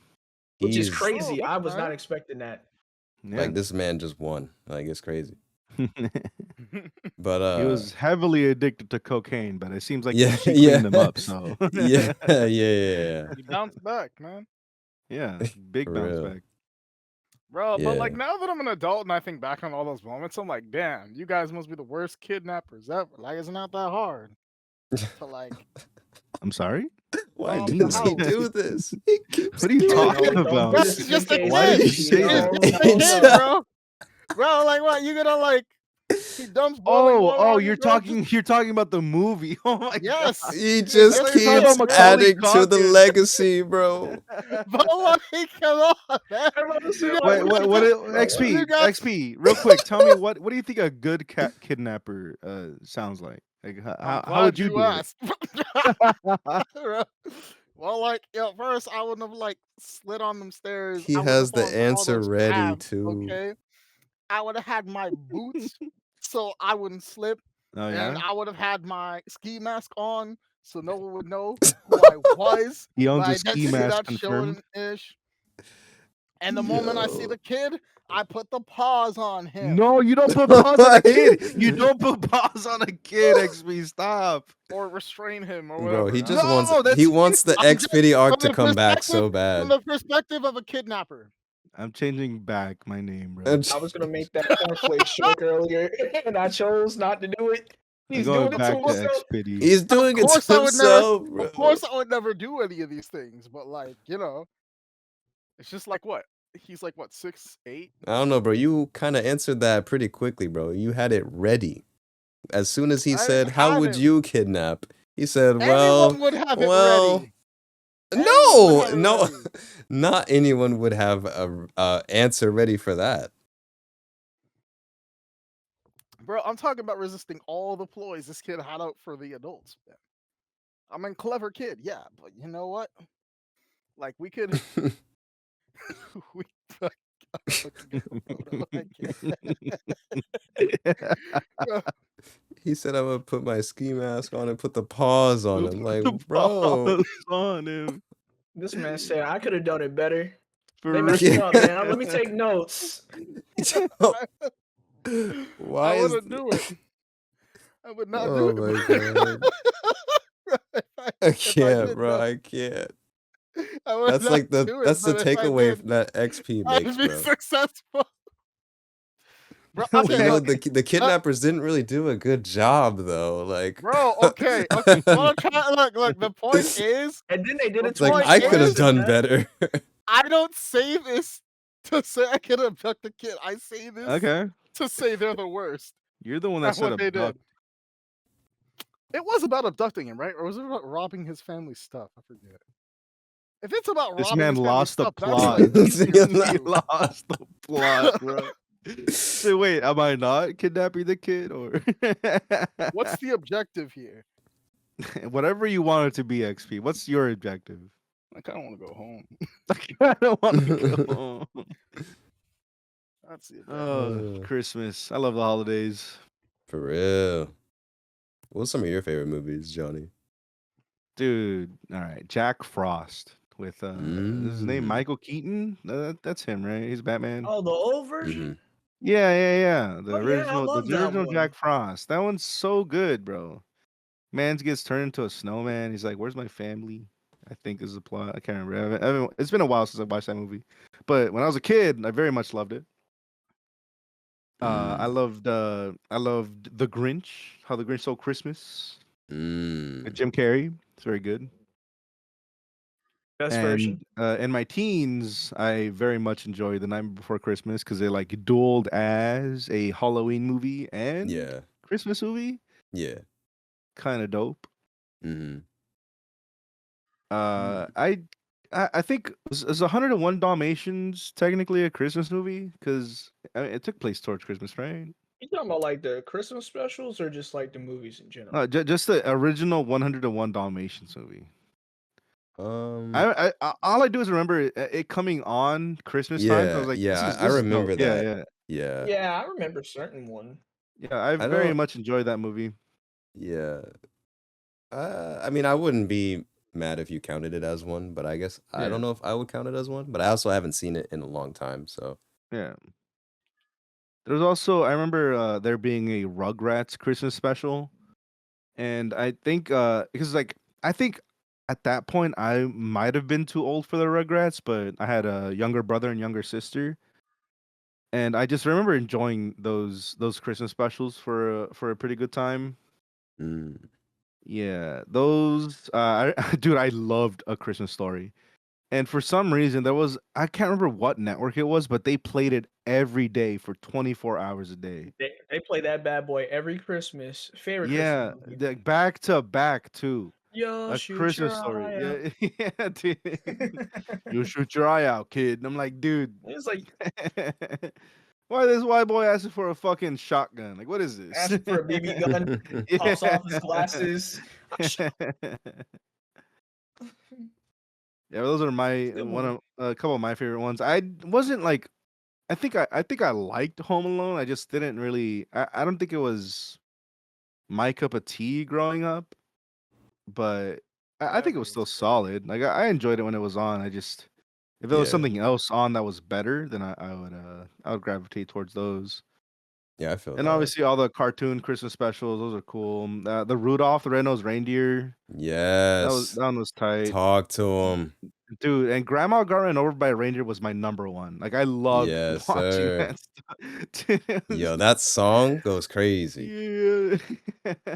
Which is he's crazy. Oh, I was that's not nice. expecting that. Yeah. like this man just won. Like it's crazy. He But was heavily addicted to cocaine, but it seems like yeah, she yeah, cleaned him up. So yeah. You bounced back, man. yeah, big For bounce real. back. Bro, but like Yeah. now that I'm an adult and I think back on all those moments, I'm like, damn, you guys must be the worst kidnappers ever. Like, it's not that hard to like. I'm sorry. Why Bomb does the he house. do this? He keeps What are you doing talking it. Don't about? do That's this just a in case Why did kid. you say It's that? just a kid, bro. Bro, like what? You gonna like He dumps boiling water Oh, on you, you're bro. talking about the movie. Oh my Yes. god. He Yes, just thought you were talking keeps about Macaulay adding to the Culkin. legacy, bro. But like, come on, man. I'm about to say, You like, guys, What what it, the fuck? you XP guys, XP real quick, tell me what do you think a good cat kidnapper sounds like? Like I'm how would glad you you do it? asked. Well, like, first I wouldn't have like slid on them stairs. He I wouldn't has have the fallen to all answer those ready crabs. too. Okay, I would have had my boots so I wouldn't slip, Oh and yeah? I would have had my ski mask on so no one would know who I was. He owns My a ski identity mask not confirmed. showing ish. And the moment I see Yo. the kid, I put the paws on him No, you don't put paws on a kid. You What? don't put paws on a kid, XP. Stop. or restrain him or Bro, whatever. he Huh? just wants No, he that's wants the I'm just Xfinity arc from to the come back perspective so from bad. the perspective of a kidnapper. I'm changing back my name, bro. And I was gonna make that cornflake joke earlier, and I chose not to do it. I'm He's going doing it to back to himself. Xpity. he's Of doing it to course I would never himself, of bro. course I would never do any of these things, but like, it's just like what? He's like what, 6'8"? I don't know, bro. You kind of answered that pretty quickly, bro. You had it ready. As soon as he I didn't said, "How have would it. you kidnap?" He said, Anyone would have it ready. Anyone would no, have it no, ready. not anyone would have a answer ready for that." Bro, I'm talking about resisting all the ploys this kid had out for the adults. Man. I'm a clever kid, yeah, but you know what? Like we could we I'm looking at a photo. I can't. Bro, He said, "I'm gonna put my ski mask on and put the paws on him." Put Like, the bro, paws on him. This man said I could have done it better. For They real. messed me up, man. Let me take notes. why I is? wouldn't do it. I would not do Oh it. my bro. god, I If I can't, did, bro. no, I can't. I would That's not like do it. that's the But if I takeaway did, that XP I'd makes, be bro. successful. Bro, okay, You know, look, the kidnappers didn't really do a good job though. Like, bro. Okay. What I'm trying, look. The point is, And then they did the it it's like point I twice could have is, worse. done Man. better. I don't say this to say I can abduct a kid. I say this Okay. to say they're the worst You're the one that at said what they abduct. did. It was about abducting him, right? Or was it about robbing his family's stuff? I forget. If it's about This robbing man his family's lost the stuff, that's plot. like He lost the plot, bro. So wait, am I not kidnapping the kid or what's the objective here? whatever you want it to be, XP? What's your objective? I kind of want to go home. I don't want to go home. That's the objective. Oh, Christmas. I love the holidays. For real. What's some of your favorite movies, Johnny? Dude, all right. Jack Frost with is his name Mm. Michael Keaton? That's him, right? He's Batman. Oh, the old version. Mhm. Yeah. The Oh, yeah, I original, love the that original one. Jack Frost. That one's so good, bro. Man gets turned into a snowman. He's like, "Where's my family?" I think is the plot. I can't remember. It's been a while since I watched that movie, but when I was a kid, I very much loved it. I loved The Grinch. How the Grinch Stole Christmas. With Jim Carrey. It's very good. Best version. And in my teens, I very much enjoyed The Night Before Christmas because they like dueled as a Halloween movie and Yeah. Christmas movie. Yeah. Kind of dope. Mm-hmm. I think is 101 Dalmatians technically a Christmas movie because it took place towards Christmas, right? You talking about like the Christmas specials or just like the movies in general? No, just the original 101 Dalmatians movie. I all I do is remember it coming on Christmas time. So I was like, this I is remember dope. that. Yeah. Yeah, I remember certain one. Yeah, I I very don't- much enjoyed that movie. Yeah. I mean, I wouldn't be mad if you counted it as one, but I guess I Yeah. don't know if I would count it as one. But I also haven't seen it in a long time, so Yeah. There's also I remember there being a Rugrats Christmas special, and I think because like I think at that point I might have been too old for the Rugrats, but I had a younger brother and younger sister, and I just remember enjoying those Christmas specials for a pretty good time. mm. Yeah, those dude, I loved A Christmas Story. And for some reason there was I can't remember what network it was, but they played it every day for 24 hours a day. They They play that bad boy every Christmas. Favorite Christmas Yeah, movie. like back to back too. Yo, A shoot Christmas your Story. eye out. Yeah, yeah, dude. You shoot your eye out, kid. And I'm like, dude. It's like Why this white boy asking for a fucking shotgun? Like, what is this? asking for a BB gun, pops off his glasses. Yeah, those are my Good one movie. of a couple of my favorite ones. I wasn't like I think I liked Home Alone. I just didn't really I don't think it was my cup of tea growing up, but I Yeah, I think it think was it's still great. solid. Like I enjoyed it when it was on. I just if there was Yeah. something else on that was better, then I would gravitate towards those. Yeah, I feel And that. obviously all the cartoon Christmas specials, those are cool. The Rudolph the Red-Nosed Reindeer, Yes. that one was tight. Talk to him. Dude, and Grandma got ran over by a reindeer was my number one. Like I loved Yes, watching sir. that stuff. Yo, that song goes crazy. Yeah.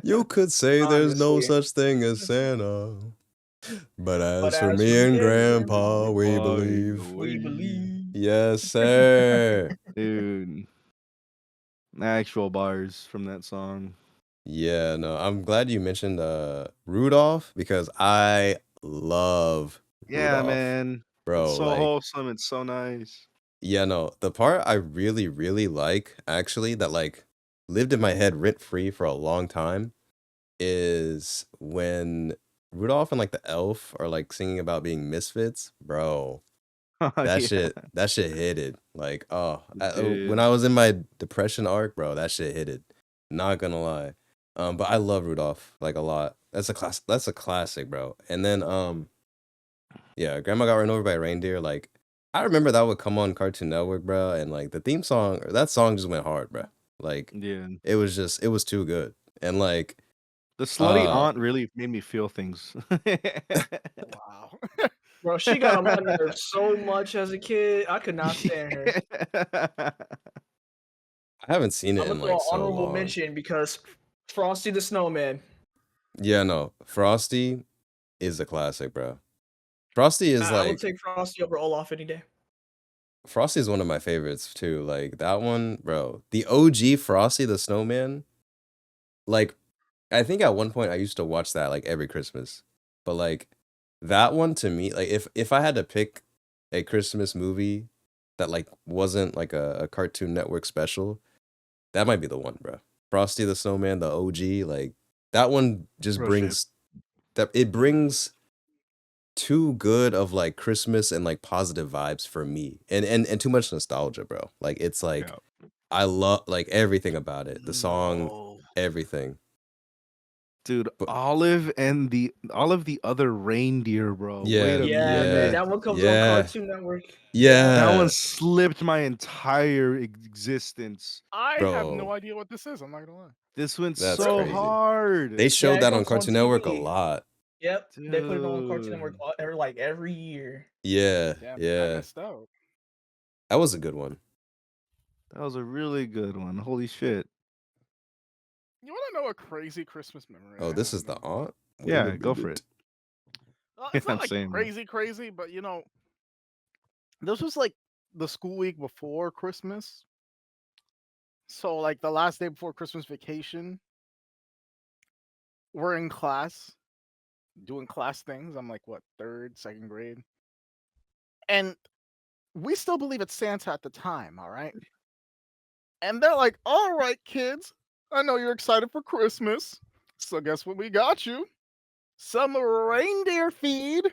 You could say there's no Honestly. such thing as Santa. But But as for as me for me and and Grandpa, Grandpa, we Why, believe. we why, believe. Yes, sir. dude, actual bars from that song. Yeah, no, I'm glad you mentioned Rudolph because I love Yeah, Rudolph, man. It's bro. so Like, wholesome. It's so nice. yeah, no, the part I really, really like actually that like lived in my head rent free for a long time is when Rudolph and like the elf are like singing about being misfits, bro. Oh, yeah, That shit hit it. Like, oh, when dude. I was in my depression arc, bro, that shit hit it. Not gonna lie. But I love Rudolph like a lot. That's a classic, bro. And then yeah, Grandma got run over by a reindeer. Like, I remember that would come on Cartoon Network, bro, and like the theme song, that song just went hard, bro. Like, Yeah. it was too good. And like, The slutty uh, aunt really made me feel things. Wow. Bro, she got on my nerves so much as a kid. I could not stand her. Yeah. I haven't seen it I'm in gonna throw like an so honorable long. mention because Frosty the Snowman. Yeah, no, Frosty is a classic, bro. Frosty is I would like take Frosty over Olaf any day. Frosty is one of my favorites too. Like that one, bro. The OG Frosty the Snowman. Like, I think at one point I used to watch that like every Christmas. But like that one to me, like if I had to pick a Christmas movie that like wasn't like a Cartoon Network special, that might be the one, bro. Frosty the Snowman, the OG, like that one just Real shit. brings too good of like Christmas and like positive vibes for me. And too much nostalgia, bro. Like it's like Yeah. I love like everything about it. The song, No. everything. Dude, But Olive and the other reindeer, bro. Wait yeah, a Yeah, dude, minute. yeah, that one comes on yeah, Cartoon Network. Yeah. That one yeah, slipped my entire existence. I have no bro. idea what this is. I'm not gonna lie. This went That's so Really? crazy. hard. They Yeah, showed it that on comes on Cartoon Network a TV. lot. Yep, they put it on Cartoon Network Dude. every year. Yeah, Damn, I yeah. missed out. That was a good one. That was a really good one. Holy shit. You want to know a crazy Christmas memory Oh, I this have, is the man? aunt? Wait a Yeah, go for minute. it. Well, it's not I'm like saying, man. crazy, but this was like the school week before Christmas. So like the last day before Christmas vacation, we're in class doing class things. I'm like what, third, second grade, and we still believe it's Santa at the time. All right, and they're like, "All right, kids, I know you're excited for Christmas, so guess what we got you? Some reindeer feed."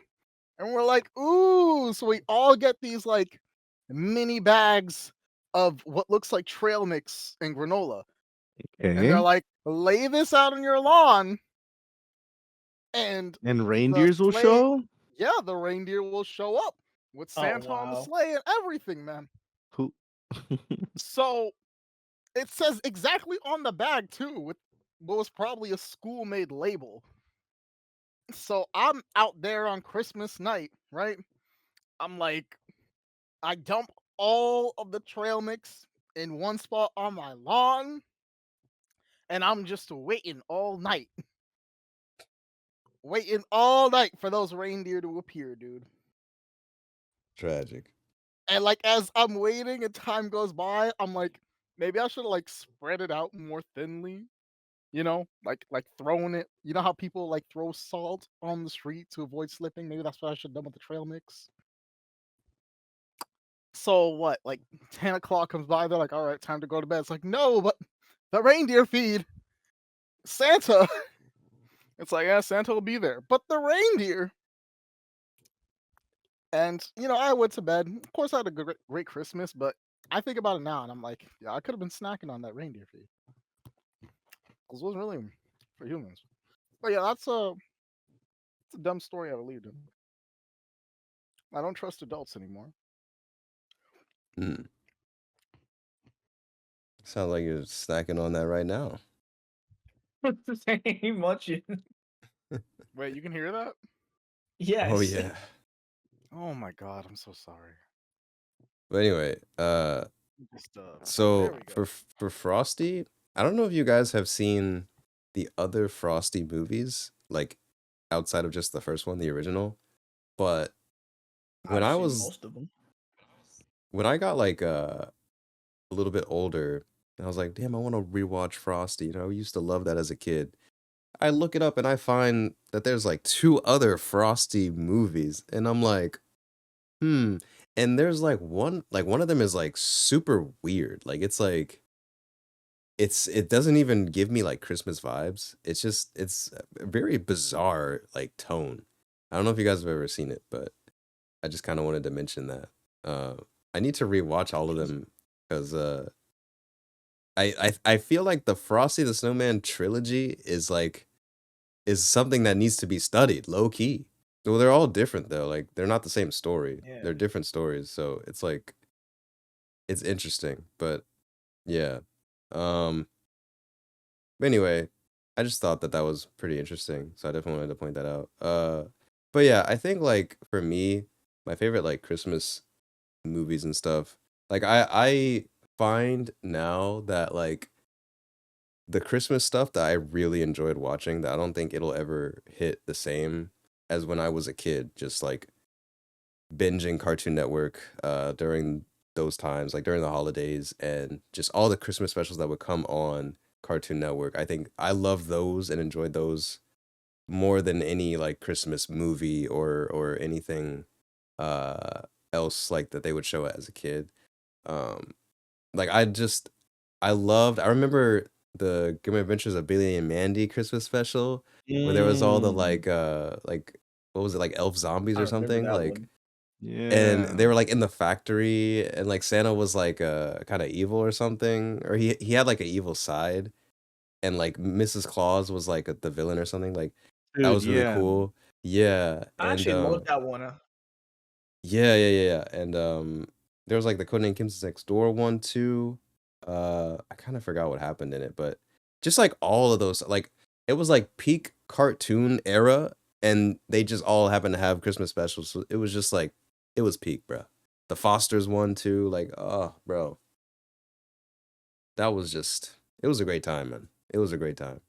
And we're like, "Ooh!" So we all get these like mini bags of what looks like trail mix and granola. And they're Okay. like, "Lay this out on your lawn, and And the reindeers will sleigh, show? yeah, the reindeer will show up with Oh Santa on the wow. sleigh and everything, man." Who? So it says exactly on the bag too, with what was probably a school-made label. So I'm out there on Christmas night, right? I'm like, I dump all of the trail mix in one spot on my lawn, and I'm just waiting all night for those reindeer to appear, dude. Tragic. And like as I'm waiting and time goes by, I'm like, maybe I should have like spread it out more thinly. You know, like throwing it. You know how people like throw salt on the street to avoid slipping? Maybe that's what I should have done with the trail mix. So what? Like 10 o'clock comes by, they're like, "All right, time to go to bed." It's like, no, but the reindeer feed Santa. It's like, yeah, Santa will be there, but the reindeer. And I went to bed. Of course, I had a great Christmas, but I think about it now, and I'm like, yeah, I could have been snacking on that reindeer feed because it wasn't really for humans. But yeah, it's a dumb story I believed in. I don't trust adults anymore. Mm. Sounds like you're snacking on that right now. Ain't much. Wait, you can hear that? Oh Yes. yeah. Oh my god, I'm so sorry. But anyway, Just there so we go. for Frosty, I don't know if you guys have seen the other Frosty movies, like outside of just the first one, the original. But when I've I seen was most of them. when I got like a little bit older, I was like, damn, I want to rewatch Frosty. I used to love that as a kid. I look it up and I find that there's like two other Frosty movies, and I'm like, hmm. And there's like one of them is like super weird. Like it doesn't even give me like Christmas vibes. It's a very bizarre like tone. I don't know if you guys have ever seen it, but I just kind of wanted to mention that. Uh, I need to rewatch all of them because I feel like the Frosty the Snowman trilogy is something that needs to be studied low key. Well, they're all different though. Like they're not the same story. Yeah. They're different stories. So it's like it's interesting, but yeah. Um but anyway, I just thought that that was pretty interesting. So I definitely wanted to point that out. But yeah, I think like for me, my favorite like Christmas movies and stuff. Like I find now that like the Christmas stuff that I really enjoyed watching that I don't think it'll ever hit the same as when I was a kid, just like binging Cartoon Network during those times, like during the holidays and just all the Christmas specials that would come on Cartoon Network. I think I loved those and enjoyed those more than any like Christmas movie or anything uh else like that they would show as a kid. Um like I remember the Game Adventures of Billy and Mandy Christmas special where there was all the Mm, like what was it, like elf zombies I or remember something? that Like one. and yeah. they were like in the factory and like Santa was like kind of evil or something or he had like an evil side and like Mrs. Claus was like the villain or something. Like that Dude, was really yeah. cool. Yeah, I and actually love that one. yeah. And there was like the Codename Kim's Next Door one too. I kind of forgot what happened in it, but just like all of those, like it was like peak cartoon era, and they just all happened to have Christmas specials. So it was just like it was peak, bro. The Fosters one too, like oh, bro, that was just it was a great time, man. It was a great time.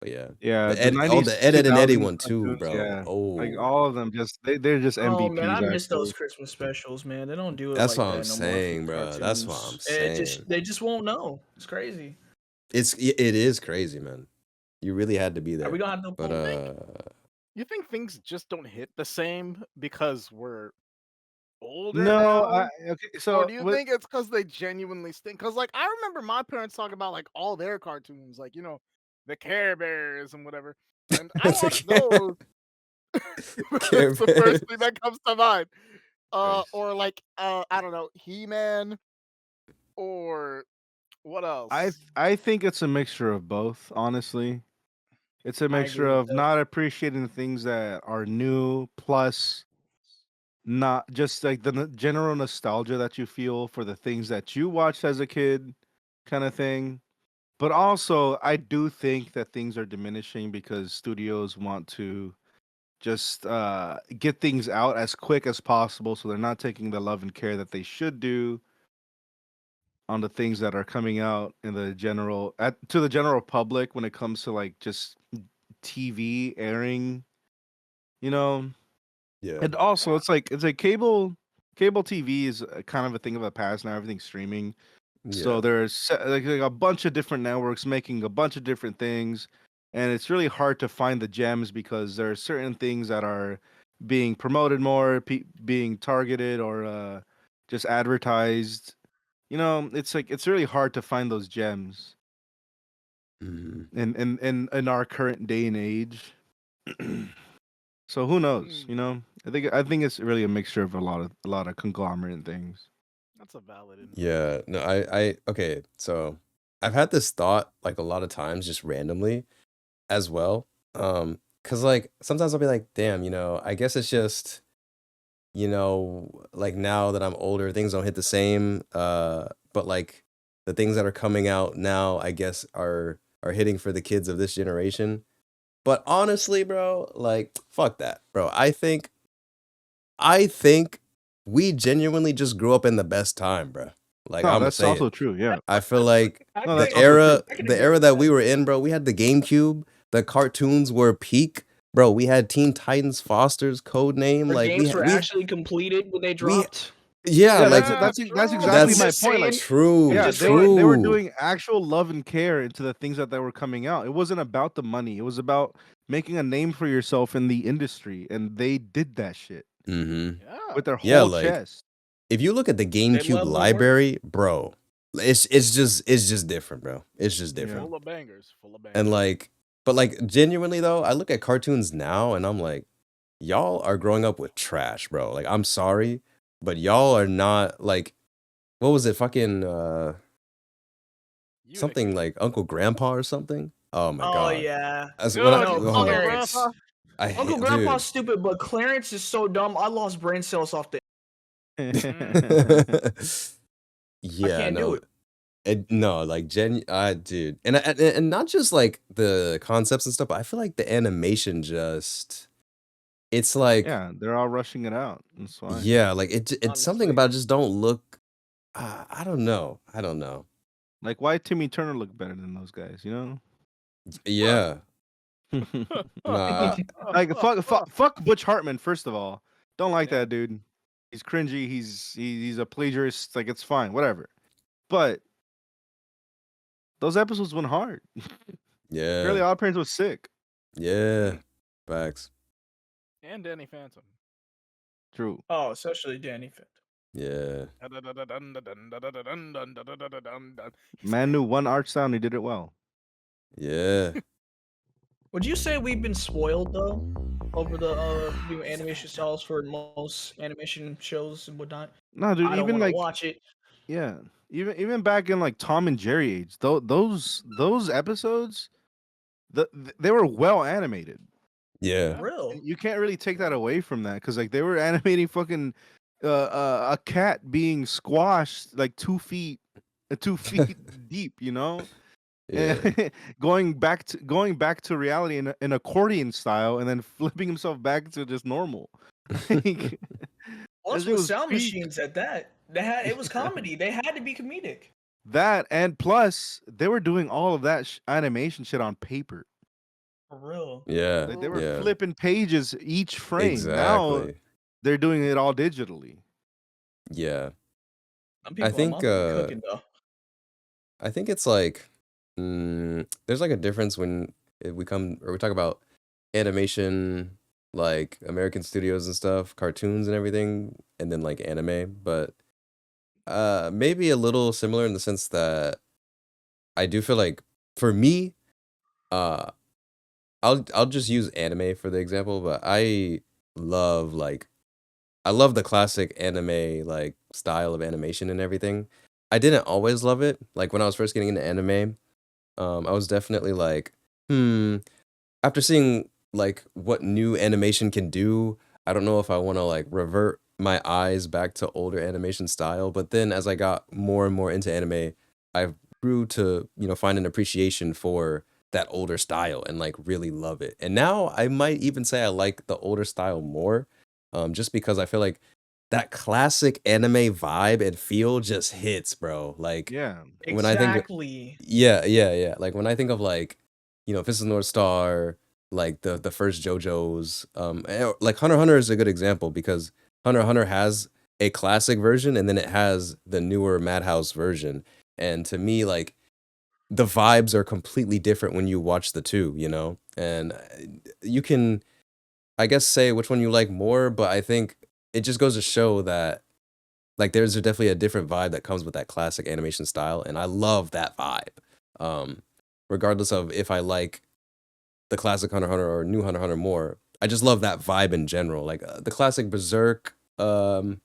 But yeah, Yeah, the The 90s, Ed and Eddie 2000s one too, cartoons, bro. yeah. Like, Oh, all of them just they're just Oh man, I MVPs, miss those actually. Christmas specials, man. They don't do it that's like what I'm that no more for saying, the bro. That's what I'm cartoons. saying. They just won't know. It's crazy. It is crazy, man. You really had to be Are we there. gonna have to But You pull? think you think things just don't hit the same because we're older No, now? okay, Or so do you what think it's because they genuinely stink? Because like I remember my parents talking about like all their cartoons, like the Care Bears and whatever. And I it's watched a those. Care That's the first thing Bears. that comes to mind. Christ. Or like I don't know, He-Man or what else? I think it's a mixture of both, honestly. It's a I mixture agree with of that. not appreciating the things that are new, plus not just like the general nostalgia that you feel for the things that you watched as a kid, kind of thing. But also, I do think that things are diminishing because studios want to just get things out as quick as possible, so they're not taking the love and care that they should do on the things that are coming out in the to the general public when it comes to like just TV airing, you know. Yeah. And also, it's like cable TV is kind of a thing of the past now. Everything's streaming. So Yeah. there's like a bunch of different networks making a bunch of different things, and it's really hard to find the gems because there are certain things that are being promoted more, being targeted, or just advertised. It's like it's really hard to find those gems Mhm. in our current day and age. So who knows? I think it's really a mixture of a lot of conglomerate things. That's a valid input. Yeah. No, okay. So I've had this thought like a lot of times, just randomly as well. Cause like sometimes I'll be like, damn, I guess it's just, like now that I'm older, things don't hit the same. But like the things that are coming out now, I guess are hitting for the kids of this generation. But honestly, bro, like fuck that, bro. I think we genuinely just grew up in the best time, bro. Like No, I'm gonna that's say it. also true. Yeah. I feel like I No, can, that's the also true. era I can the agree era with that we that. were in, bro, we had the GameCube, the cartoons were peak. Bro, we had Teen Titans, Foster's Code Name, Where like games were actually completed when they we dropped. yeah, Yeah, like that's true. exactly I'm my that's just point. Like, saying. I'm true, yeah, just they were true. doing actual love and care into the things that they were coming out. It wasn't about the money. It was about making a name for yourself in the industry, and they did that shit Mm-hmm. Yeah. with their Yeah, whole like chest. if you look at the They GameCube love their work. library, bro, it's just different, bro. It's just Yeah. different. Full of bangers. Full of bangers. And like, but like genuinely though, I look at cartoons now and I'm like, y'all are growing up with trash, bro. Like, I'm sorry, but y'all are not like, what was it? Fucking something Unicode. like Uncle Grandpa or something. Oh my Oh god. yeah. That's when I, Good. No, oh Uncle my, Clarence. Grandpa. I Uncle hate, Grandpa's dude. stupid, but Clarence is so dumb. I lost brain cells off the. I Yeah, can't do no, it. no, like dude, and not just like the concepts and stuff, but I feel like the animation just, it's like, Yeah, they're all rushing it out. That's why. yeah, like it's something Honestly, about it just don't look. I don't know. I don't know. Like, why Timmy Turner look better than those guys? Yeah, nah. Like, fuck Butch Hartman. First of all, don't like Yeah. that dude. He's cringy. He's a plagiarist. Like, it's fine, whatever. But those episodes went hard. Fairly Yeah, Odd Parents was sick. yeah. Facts. And Danny Phantom. True. oh, especially Danny Phantom. Yeah, Man knew one art style and he did it well. yeah. Would you say we've been spoiled though over the new animation styles for most animation shows and whatnot? No, dude. I don't Even want to like, watch it. yeah, even back in like Tom and Jerry age, those episodes, they were well animated. Yeah. Yeah. Real. And you can't really take that away from that because like they were animating fucking a cat being squashed like 2 feet, 2 feet deep. Yeah. And going back to reality in accordion style, and then flipping himself back to just normal. Like, Plus that shit with was sound peak. machines at that. It was comedy. They had to be comedic. That and plus they were doing all of that animation shit on paper. For real. Yeah. Like, they were Yeah. flipping pages each frame. Now Exactly. they're doing it all digitally. Yeah. Some I people think out there be cooking though. I think it's like there's like a difference when we talk about animation, like American studios and stuff, cartoons and everything, and then like anime, but maybe a little similar in the sense that I do feel like for me, uh I'll just use anime for the example, but love like I love the classic anime like style of animation and everything. I didn't always love it. Like when I was first getting into anime, I was definitely like, after seeing like what new animation can do, I don't know if I want to like revert my eyes back to older animation style. But then as I got more and more into anime, I grew to, find an appreciation for that older style and like really love it. And now I might even say I like the older style more, just because I feel like that classic anime vibe and feel just hits, bro. Like Yeah. when I think Exactly. yeah, yeah, yeah. Like when I think of like, Fist of the North Star, like the first JoJo's, like Hunter x Hunter is a good example because Hunter x Hunter has a classic version and then it has the newer Madhouse version. And to me, like, the vibes are completely different when you watch the two, you know? And you can, I guess, say which one you like more, but I think it just goes to show that, like, there's definitely a different vibe that comes with that classic animation style, and I love that vibe. Um, Regardless of if I like the classic Hunter x Hunter or new Hunter x Hunter more, I just love that vibe in general. Like the classic Berserk, you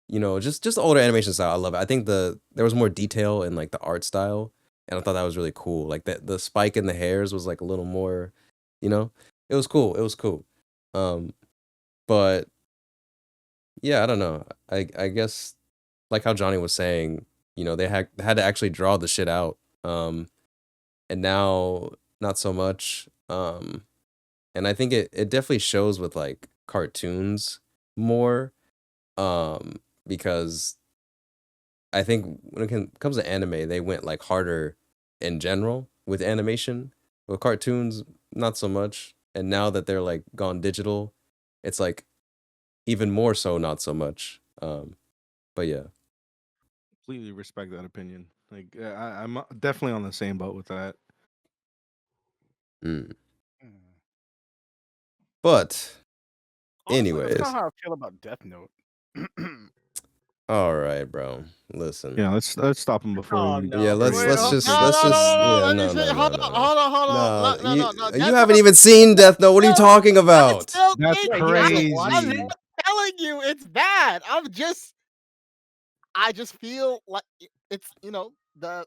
know, just the older animation style. I love it. I think there was more detail in like the art style, and I thought that was really cool. Like the spike in the hairs was like a little more, you know, it was cool. It was cool. But yeah, I don't know. I guess like how Johnny was saying, you know, they had to actually draw the shit out. And now not so much. And I think it definitely shows with like cartoons more. Because I think when it comes to anime, they went like harder in general with animation. With cartoons, not so much. And now that they're like gone digital, it's like even more so not so much. But yeah. Completely respect that opinion. Like I'm definitely on the same boat with that. Mm. Mm. But Honestly, that's kind anyways, of how I feel about Death Note. all right, bro. Listen. Yeah, let's stop him before Oh, he. no. Yeah, Wait, let's no, just no, no, no, yeah, let me no, say, no, no, hold no, on, no. hold on, hold on. No, No, no, no. you Death haven't Note, even seen Death Note. What are you still, talking I'm about? still That's thinking. Wait, he hasn't crazy. watched I'm it? telling you, it's bad. I just feel like it's, you know, the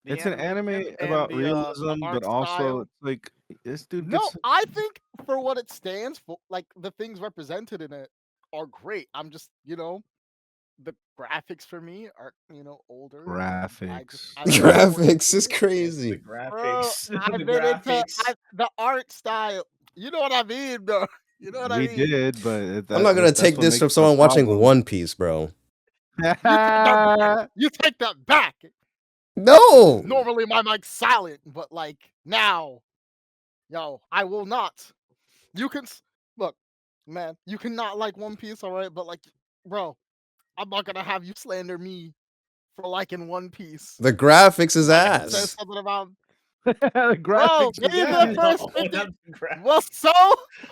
It's an anime animation and about the realism, but art also style. it's like this dude No, gets. I think for what it stands for, like the things represented in it are great. I'm just, you know, the graphics for me are, you know, older, and Graphics. I've been more Graphics is into, It's the crazy. bro. graphics. I've The been into graphics. the art style. You know what I mean, though. You know what I We mean. did, but I'm not gonna that's take what this from makes it a someone watching problem. One Piece, bro. You take that back. You take that back. No. Normally my mic's silent, but like now, yo, I will not. You can look, man. You cannot like One Piece, all right? But like, bro, I'm not gonna have you slander me for liking One Piece. The graphics is That says ass. something about, The bro. graphics Give was me the ass. first No, 50. not the graphics. Well, so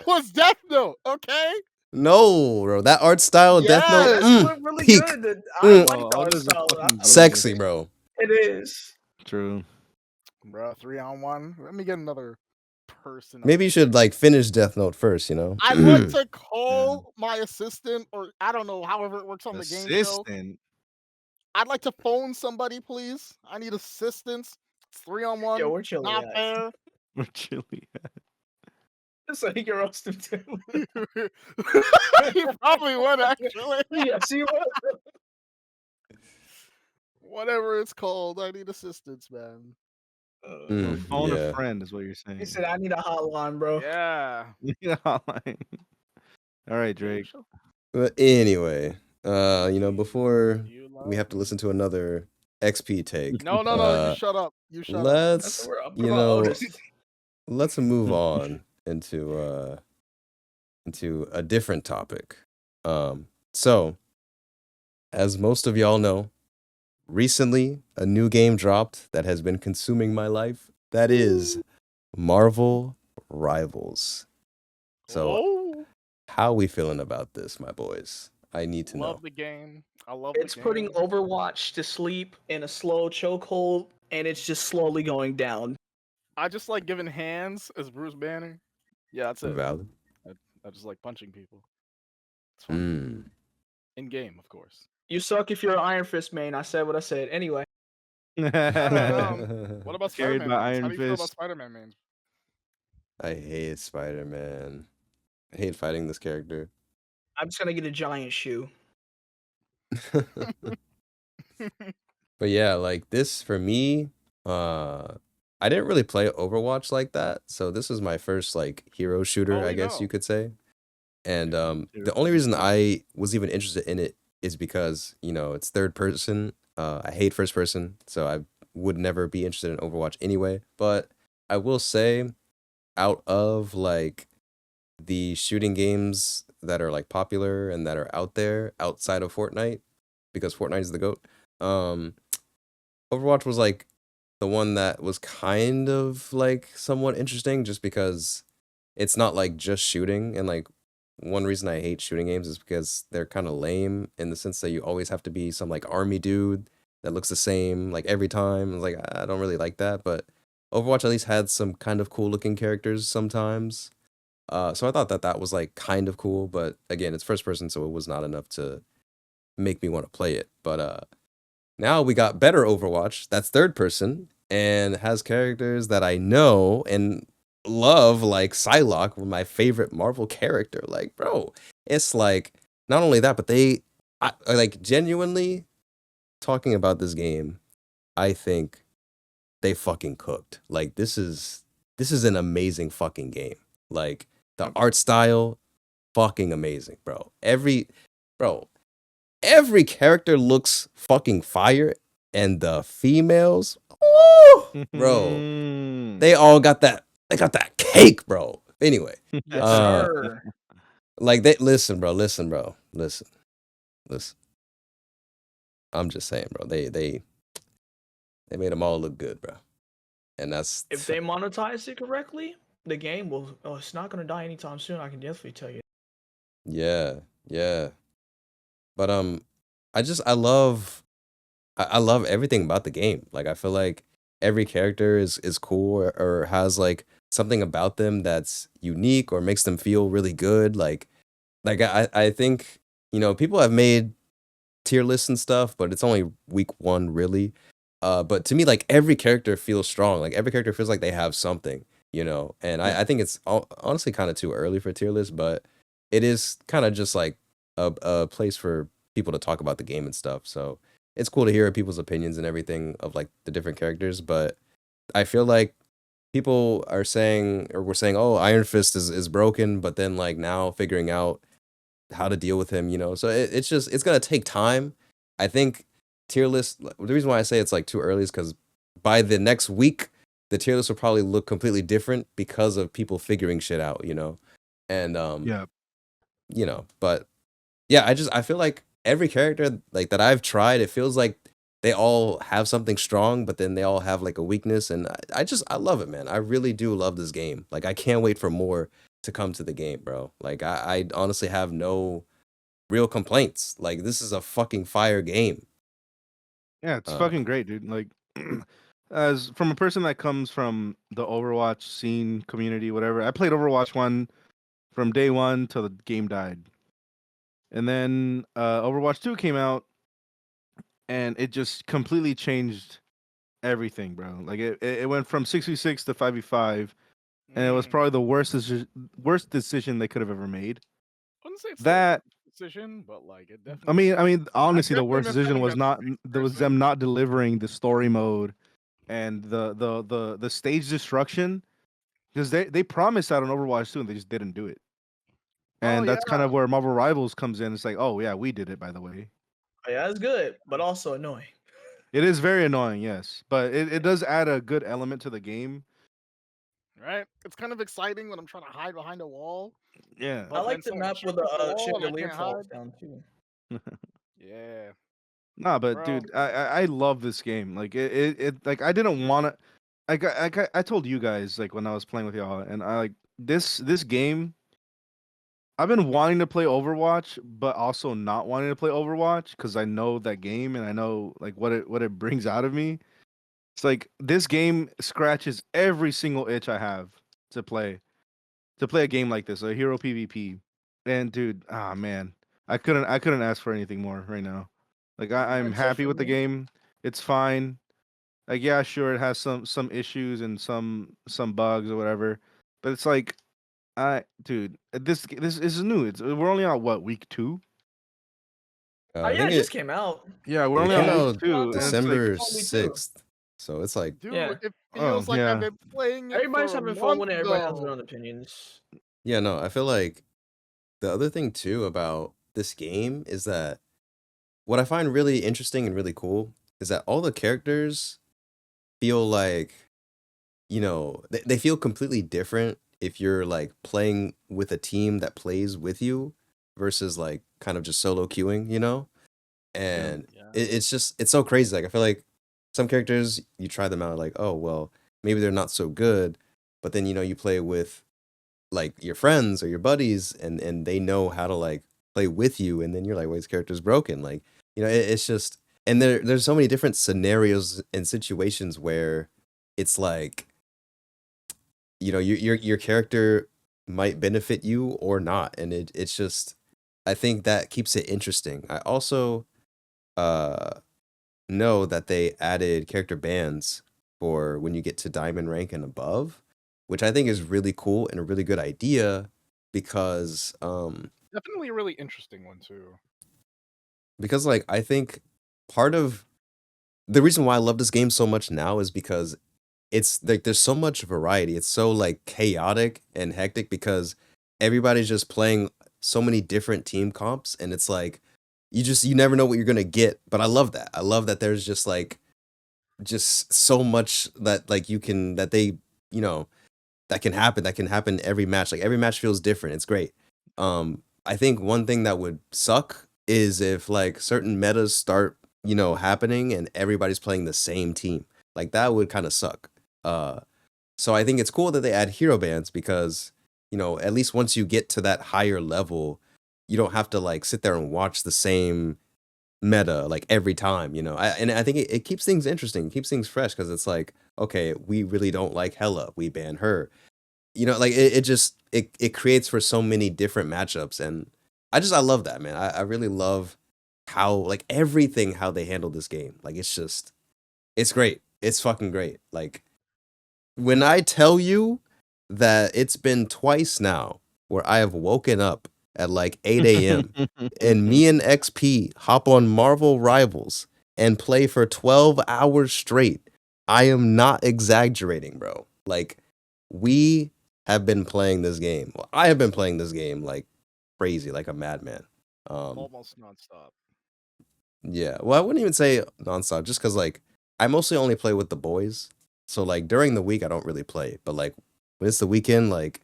was Death Note, okay? No, bro. That art style, Death Note, Yes. That's really peak. good. I like the All art this is style. fucking I like Sexy, genius. it. bro. It is. True. Bro, 3-on-1. Let me get another person up Maybe you should here. like finish Death Note first, you know? I'd like to call my assistant, or I don't know, however it works on the game show. Assistant. I'd like to phone somebody, please. I need assistance. It's 3-on-1. Yo, where Chili Not at? fair. We're chilly. So he can roast him too. He probably would, actually. Yes, he was. Whatever it's called, I need assistance, man. So phone Yeah. a friend is what you're saying. He said, "I need a hotline, bro." Yeah. Yeah. All right, Drake. But anyway, you know, before You we love have to me. listen to another XP take, No, you shut up. You shut up. let's, What you about know, Otis? let's move on into a different topic. So as most of y'all know, recently a new game dropped that has been consuming my life. That is Marvel Rivals. So Oh, how we feeling about this, my boys? I need to know. love the game. I love It's the putting game. Overwatch to sleep in a slow chokehold, and it's just slowly going down. I just like giving hands as Bruce Banner. Yeah, that's it. Valid. I just like punching people. It's fun. Mm. In game, of course. You suck if you're an Iron Fist main. I said what I said. Anyway, What about Carried Spider-Man by mains? Iron How do you feel about Fist. Spider-Man mains? I hate Spider-Man. I hate fighting this character. I'm just gonna get a giant shoe. But yeah, like this for me, I didn't really play Overwatch like that. So this was my first like hero shooter, I we guess you know. could say. And the Hero only reason shooter. I was even interested in it is because, you know, it's third person. I hate first person, so I would never be interested in Overwatch anyway. But I will say, out of like the shooting games that are like popular and that are out there outside of Fortnite, because Fortnite is the GOAT. Overwatch was like the one that was kind of like somewhat interesting just because it's not like just shooting. And like one reason I hate shooting games is because they're kind of lame in the sense that you always have to be some like army dude that looks the same like every time. It's like I don't really like that, but Overwatch at least had some kind of cool looking characters sometimes. So I thought that that was like kind of cool, but again, it's first person, so it was not enough to make me want to play it. But now we got better Overwatch. That's third person and has characters that I know and love, like Psylocke, my favorite Marvel character. Like, bro, it's like not only that, but I like genuinely talking about this game. I think they fucking cooked. Like, this is an amazing fucking game. Like the art style, fucking amazing, bro. Bro, every character looks fucking fire, and the females, oh, bro, they all got that. They got that cake, bro. Anyway, Yes, uh, sir. like they listen, bro. Listen. I'm just saying, bro. They made them all look good, bro. And that's If they monetize it correctly, the game will. Oh, it's not gonna die anytime soon. I can definitely tell you. yeah. But I love everything about the game. Like I feel like every character is cool or has like something about them that's unique or makes them feel really good. I think, people have made tier lists and stuff, but it's only week one really. But to me, like every character feels strong. Like every character feels like they have something. And I think it's honestly kind of too early for tier list, but it is kind of just like a place for people to talk about the game and stuff. So it's cool to hear people's opinions and everything of like the different characters. But I feel like people are saying or we're saying, oh, Iron Fist is broken, but then like now figuring out how to deal with him. So it's gonna take time. I think tier list. The reason why I say it's like too early is because by the next week, the tier list will probably look completely different because of people figuring shit out. And Yeah. But yeah, I feel like every character like that I've tried, it feels like they all have something strong, but then they all have like a weakness, and I love it, man. I really do love this game. Like I can't wait for more to come to the game, bro. Like I honestly have no real complaints. Like this is a fucking fire game. Yeah, it's Uh, fucking great, dude. Like, as from a person that comes from the Overwatch scene, community, whatever, I played Overwatch 1 from day one till the game died. And then Overwatch 2 came out, and it just completely changed everything, bro. Like, it went from 6v6 to 5v5, and it was probably the worst decision they could have ever made. I wouldn't say it's That the decision, but like it I definitely. mean, honestly, the definitely worst been decision feeling was that not space, there was personally. them not delivering the story mode and the stage destruction, because they promised that on Overwatch 2 and they just didn't do it. Oh And yeah, that's kind of where Marvel Rivals comes in. It's like, oh yeah, we did it, by the way. Yeah, it's good, but also annoying. It is very annoying, yes, but it does add a good element to the game. Right? It's kind of exciting when I'm trying to hide behind a wall, Yeah. I but then like the someone map shoots with up the the wall and I chandelier can't falls hide. down too. yeah, Nah, but Bro, dude, I love this game. Like it like I didn't want to. I told you guys like when I was playing with y'all, and I like this game. I've been wanting to play Overwatch, but also not wanting to play Overwatch because I know that game and I know like what it brings out of me. It's like this game scratches every single itch I have to play a game like this, a hero PvP. And dude, ah man, I couldn't ask for anything more right now. Like I'm That's it happy for with the me. game. It's fine. Like yeah, sure it has some issues and some bugs or whatever, but it's like dude, this is new. We're only on what, week 2? Oh I yeah, think it just it came out. Yeah, we're it only came on week out two, and it's like, December Only two. 6th, so it's like dude, Yeah. it oh feels like I've yeah, been playing it Everybody's for a having fun month with it. Everybody has their though. own opinions. yeah, no, I feel like the other thing too about this game is that what I find really interesting and really cool is that all the characters feel like, they feel completely different if you're like playing with a team that plays with you versus like kind of just solo queuing. yeah, And yeah. it's so crazy. Like I feel like some characters you try them out like, oh well, maybe they're not so good, but then you play with like your friends or your buddies, and they know how to like play with you, and then you're like, well, this character's broken. Like, it's just, and there's so many different scenarios and situations where it's like, your character might benefit you or not, and it's just, I think that keeps it interesting. I also know that they added character bans for when you get to diamond rank and above, which I think is really cool and a really good idea because Definitely a really interesting one too. like I think part of the reason why I love this game so much now is because it's like there's so much variety. It's so like chaotic and hectic because everybody's just playing so many different team comps, and it's like you never know what you're gonna get. But I love that. I love that there's just so much that like you know that can happen every match. Like every match feels different. It's great. I think one thing that would suck is if like certain metas start happening and everybody's playing the same team. Like that would kind of suck. So I think it's cool that they add hero bands because at least once you get to that higher level, you don't have to like sit there and watch the same meta like every time. And I think it keeps things interesting, keeps things fresh because it's like, okay, we really don't like Hella, we ban her. Like it creates for so many different matchups, and I love that, man. I really love how like everything how they handle this game. Like it's great. It's fucking great. Like when I tell you that it's been twice now where I have woken up at like 8 a.m. and me and XP hop on Marvel Rivals and play for 12 hours straight, I am not exaggerating, bro. Like we have been playing this game. Well, I have been playing this game like crazy, like a madman. Almost nonstop. Yeah. Well, I wouldn't even say nonstop, just because like I mostly only play with the boys. So like during the week I don't really play, but like when it's the weekend, like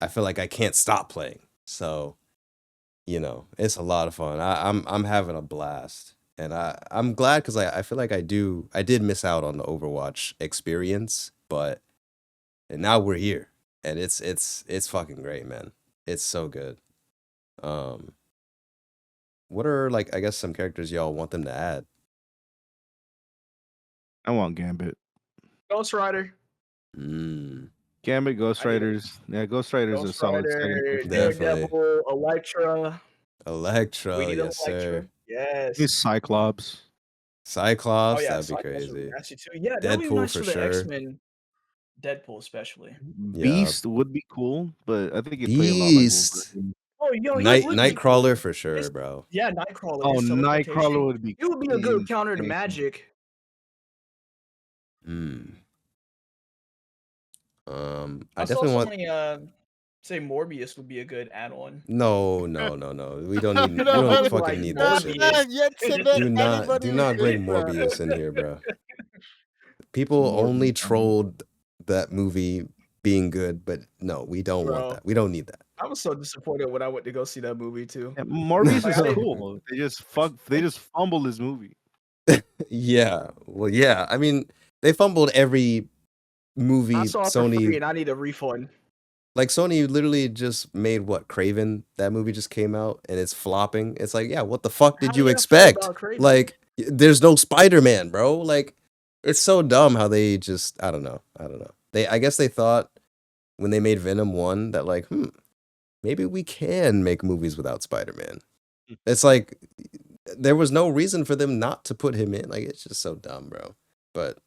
I feel like I can't stop playing. So it's a lot of fun. I'm having a blast, and I'm glad because I feel like I did miss out on the Overwatch experience, but and now we're here, and it's fucking great, man. It's so good. What are like I guess some characters y'all want them to add? I want Gambit. Ghost Rider. Gambit, Ghost I need a Riders. Yeah, Ghost Riders is a Ghost solid Rider, starting point for me. Definitely. Daredevil, Elektra. We Electra, need an yes Elektra. sir. Yes. He's Cyclops. Oh Cyclops, yeah, that'd be Cyclops would be crazy. nasty too. Yeah, that would be Deadpool nice for for the sure. X-Men. Deadpool especially. Yeah. Beast would be cool, but I think he'd play a lot like Beast. Wolverine. Oh, he would be cool. Nightcrawler for sure, His- bro. Yeah, Nightcrawler. Oh, his teleportation. Nightcrawler would be It would be a good counter to insane. Magic. I I saw definitely want. somebody say Morbius would be a good add-on. No. We don't need. We No, don't but fucking need that That's shit. not yet to make Do anybody not bring think that. Morbius in here, bro. People only trolled that movie being good, but no, we don't want Bro. that. We don't need that. I was so disappointed when I went to go see that movie too. Yeah, Morbius Like, is I didn't- cool. They just fumbled this movie. Yeah. Well, yeah. I mean, they fumbled every movie I saw it for free Sony. and I need a refund. Like Sony literally just made what Craven. That movie just came out and it's flopping. It's like, yeah, what the fuck did How you do feel expect? about Craven? Like, there's no Spider-Man, bro. Like, it's so dumb how they just. I don't know. I guess they thought when they made Venom 1 that like, maybe we can make movies without Spider-Man. It's like there was no reason for them not to put him in. Like, it's just so dumb, bro. But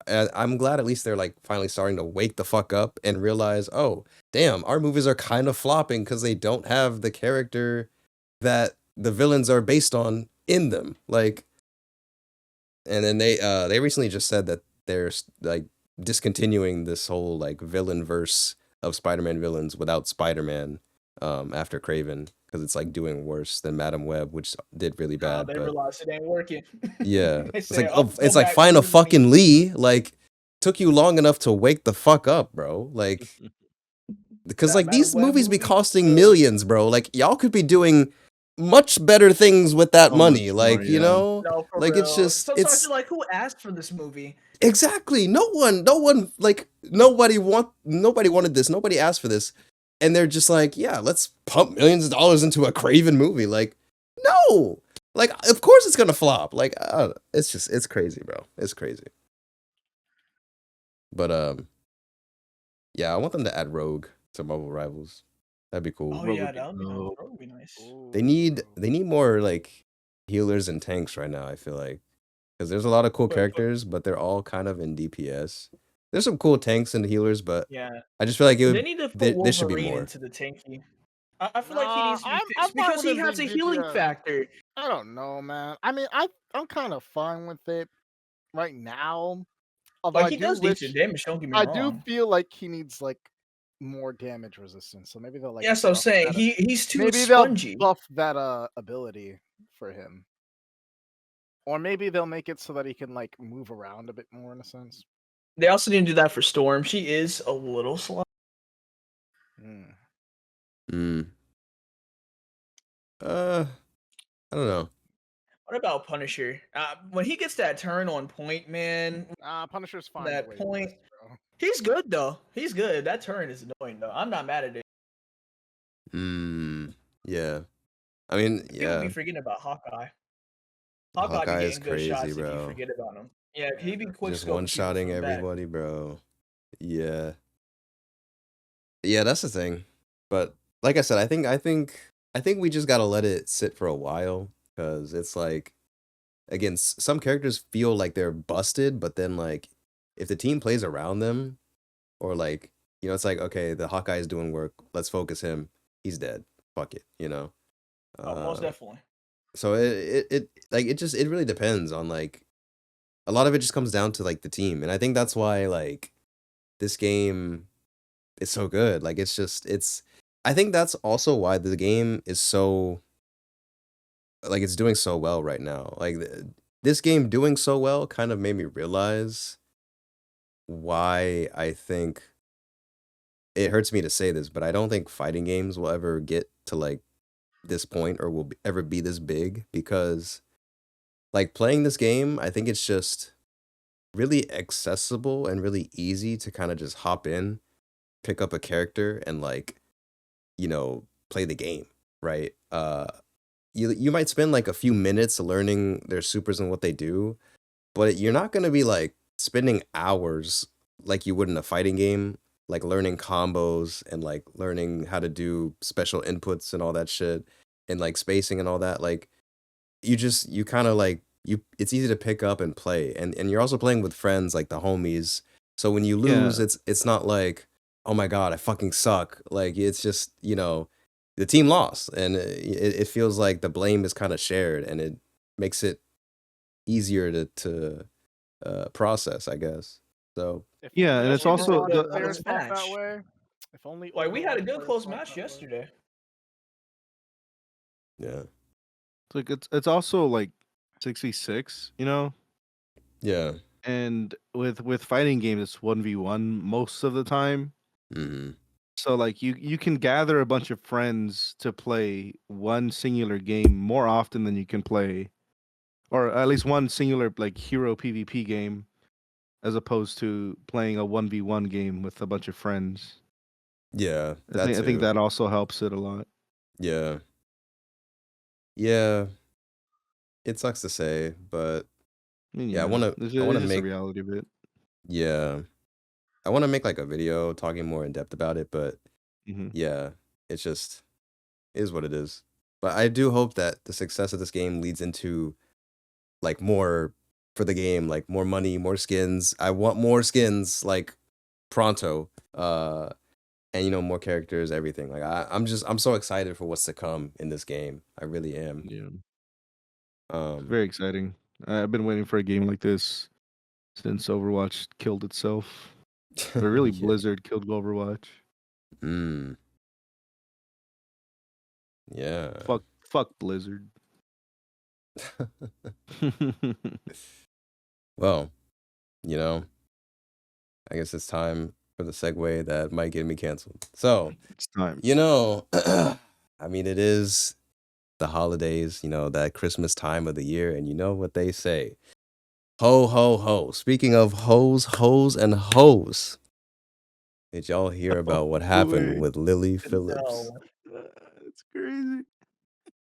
I'm glad at least they're like finally starting to wake the fuck up and realize, oh, damn, our movies are kind of flopping because they don't have the character that the villains are based on in them. Like, and then they recently just said that they're like discontinuing this whole like villain verse of Spider-Man villains without Spider-Man after Craven because it's like doing worse than Madam Web, which did really bad. They but realized it ain't working. yeah, They it's say, like "Oh, it's go like back, find a give me money." fucking Lee. Like took you long enough to wake the fuck up, bro. Like because That like Madam these Web movies be movie? costing millions, bro. Like y'all could be doing much better things with that So money. much more, Like, you yeah. know, No, for like it's real. just Sometimes it's you're like, who asked for this movie? exactly no one like nobody wanted this. Nobody asked for this. And they're just like, yeah, let's pump millions of dollars into a Craven movie. Like, no. Like, of course it's gonna flop. Like, I don't know. It's crazy, bro. It's crazy. But yeah, I want them to add Rogue to Marvel Rivals. That'd be cool. Oh Rogue yeah, would be that would be nice. dope. That would be nice. They Ooh, need more like healers and tanks right now, I feel like. Because there's a lot of cool But characters, but they're all kind of in DPS. There's some cool tanks and healers, but yeah, I just feel like they need to put there should be Wolverine more. into the tanky. I feel like he Nah, needs to be I'm fixed fine because with he him has being a healing DPS. factor. I don't know, man. I mean, I'm kind of fine with it right now. Although Like I he do does decent wish, damage. Don't get me I do wrong. feel like he needs like more damage resistance. So maybe they'll like Yeah, so I'm buff saying that. he's too Maybe they'll spongy. buff that ability for him, or maybe they'll make it so that he can like move around a bit more in a sense. They also need to do that for Storm. She is a little slow. Hmm. Mm. I don't know. What about Punisher? When he gets that turn on point, man, Punisher's fine the that way he point, is, bro. he's good though. He's good. That turn is annoying though. I'm not mad at it. Yeah. I mean, People yeah. be forgetting about Hawkeye. Hawkeye Hawkeye be is getting good shots crazy, if you bro. forget about him. Yeah, he be quick Just scoping one-shotting people from the back. everybody, bro. Yeah. Yeah, that's the thing. But like I said, I think we just gotta let it sit for a while because it's like, again, some characters feel like they're busted, but then like if the team plays around them, or like, you know, it's like, okay, the Hawkeye is doing work, let's focus him. He's dead. Fuck it, you know. Oh, most definitely. So it really depends on like a lot of it just comes down to like the team, and I think that's why like this game is so good. Like it's I think that's also why the game is so like it's doing so well right now. Like this game doing so well kind of made me realize why I think it hurts me to say this, but I don't think fighting games will ever get to like this point or will ever be this big because like playing this game, I think it's just really accessible and really easy to kind of just hop in, pick up a character and like, you know, play the game, right? You might spend like a few minutes learning their supers and what they do, but you're not going to be like spending hours like you would in a fighting game, like learning combos and like learning how to do special inputs and all that shit and like spacing and all that. Like you kind of like it's easy to pick up and play, and you're also playing with friends like the homies, so when you lose Yeah. it's not like, oh my god, I fucking suck. Like it's just, you know, the team lost, and it feels like the blame is kind of shared, and it makes it easier to process, I guess. So If Yeah, only and it's Especially overall also the the players close fought that match. way. If only Like we had a overall good players close fought match that way. yesterday. yeah, like it's also like 6v6, you know? yeah. And with fighting games it's 1v1 most of the time. Hmm. So like you can gather a bunch of friends to play one singular game more often than you can play, or at least one singular like hero PvP game, as opposed to playing a 1v1 game with a bunch of friends. Yeah, I that think I think too. that also helps it a lot. Yeah, yeah. It sucks to say, but I mean, yeah, yeah, I want it's to just a make reality of it. yeah, I want to make like a video talking more in depth about it, but Hmm. yeah, it's just is what it is. But I do hope that the success of this game leads into like more for the game, like more money, more skins. I want more skins like pronto. And you know, more characters, everything. Like I'm so excited for what's to come in this game. I really am. Yeah, it's Um very exciting. I've been waiting for a game like this since Overwatch killed itself. Or really, yeah. Blizzard killed Overwatch. Mm, yeah. Fuck Blizzard. Well, you know, I guess it's time for the segue that might get me canceled. So, It's time. you know, I mean, it is the holidays, that Christmas time of the year, and you know what they say. Ho, ho, ho. Speaking of hoes, and hoes, did y'all hear about what happened with Lilly Phillips? No. It's crazy.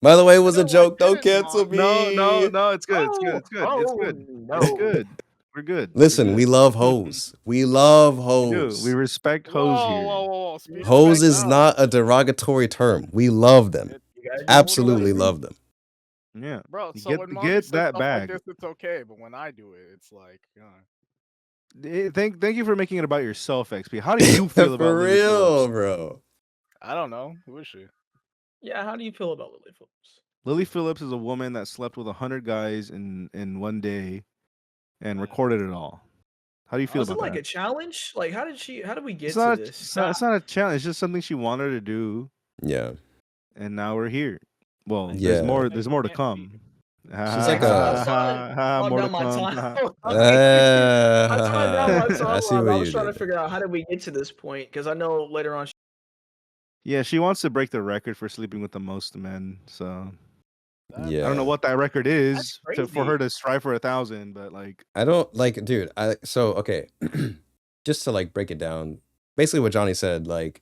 By the way, it was a No, I joke. Don't didn't, cancel Monty. No, me. it's good. It's good. It's good. It's good. It's No. good. We're good. Listen, We're we good. love hoes. We love We do. We hoes. respect Whoa, hoes whoa, here. whoa, whoa. Speak Hoes speak is up. not a derogatory term. We love them. You gotta do Absolutely what love them. Yeah. Bro, You so when Monty get says that stuff bag. like this, it's okay, but when I do it, it's like, Thank you for making it about yourself, XP. How do you feel about For Lilly real, Phillips? bro. I don't know. Who is she? Yeah, how do you feel about Lilly Phillips? Lilly Phillips is a woman that slept with 100 guys in one day and recorded it all. How do you feel Was it about like that? a challenge? Like, how did we get It's to not. this? It's not a challenge. It's just something she wanted to do, Yeah. and now we're here. Well, Yeah. there's more. Hey, There's you more to can't come. She's like a. More to Down my come. time. I timed down my I see timeline. what I you was trying to did. figure out how did we get to this point because I know later on. Yeah, she wants to break the record for sleeping with the most men. So I don't know Yeah. what that record is for crazy. her to strive for 1,000, but like I don't like, dude. Okay, just to like break it down. Basically, what Johnny said, like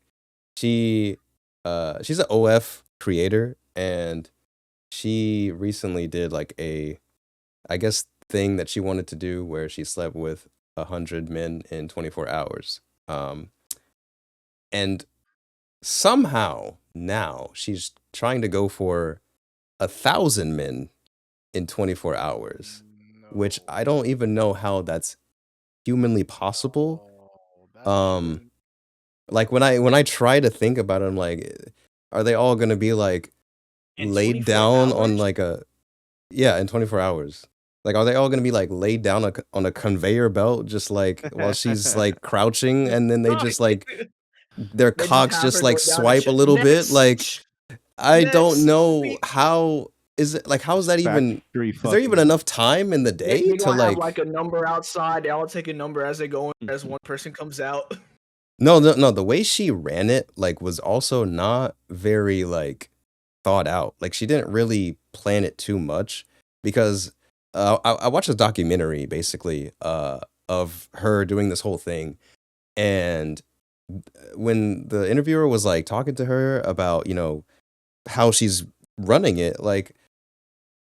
she's an OF creator, and she recently did like I guess, thing that she wanted to do where she slept with 100 men in 24 hours. And somehow now she's trying to go for 1,000 men in 24 hours, which I don't even know how that's humanly possible. Like when I try to think about it, I'm like, are they all gonna be like In laid 24 down on hours? like in 24 hours? Like, are they all gonna be like laid down on a conveyor belt, just like while she's like crouching, and then they just like their They just cocks have just her like go down and swipe a shit. little bit? Like, Next. I don't Next. know how is it like, how's that even? factory Is there even fucking. enough time in the day They to gonna have like? like a number outside. They all take a number as they go in, as one person comes out. No. The way she ran it like was also not very like thought out. Like she didn't really plan it too much because I watched a documentary basically of her doing this whole thing, and when the interviewer was like talking to her about how she's running it, like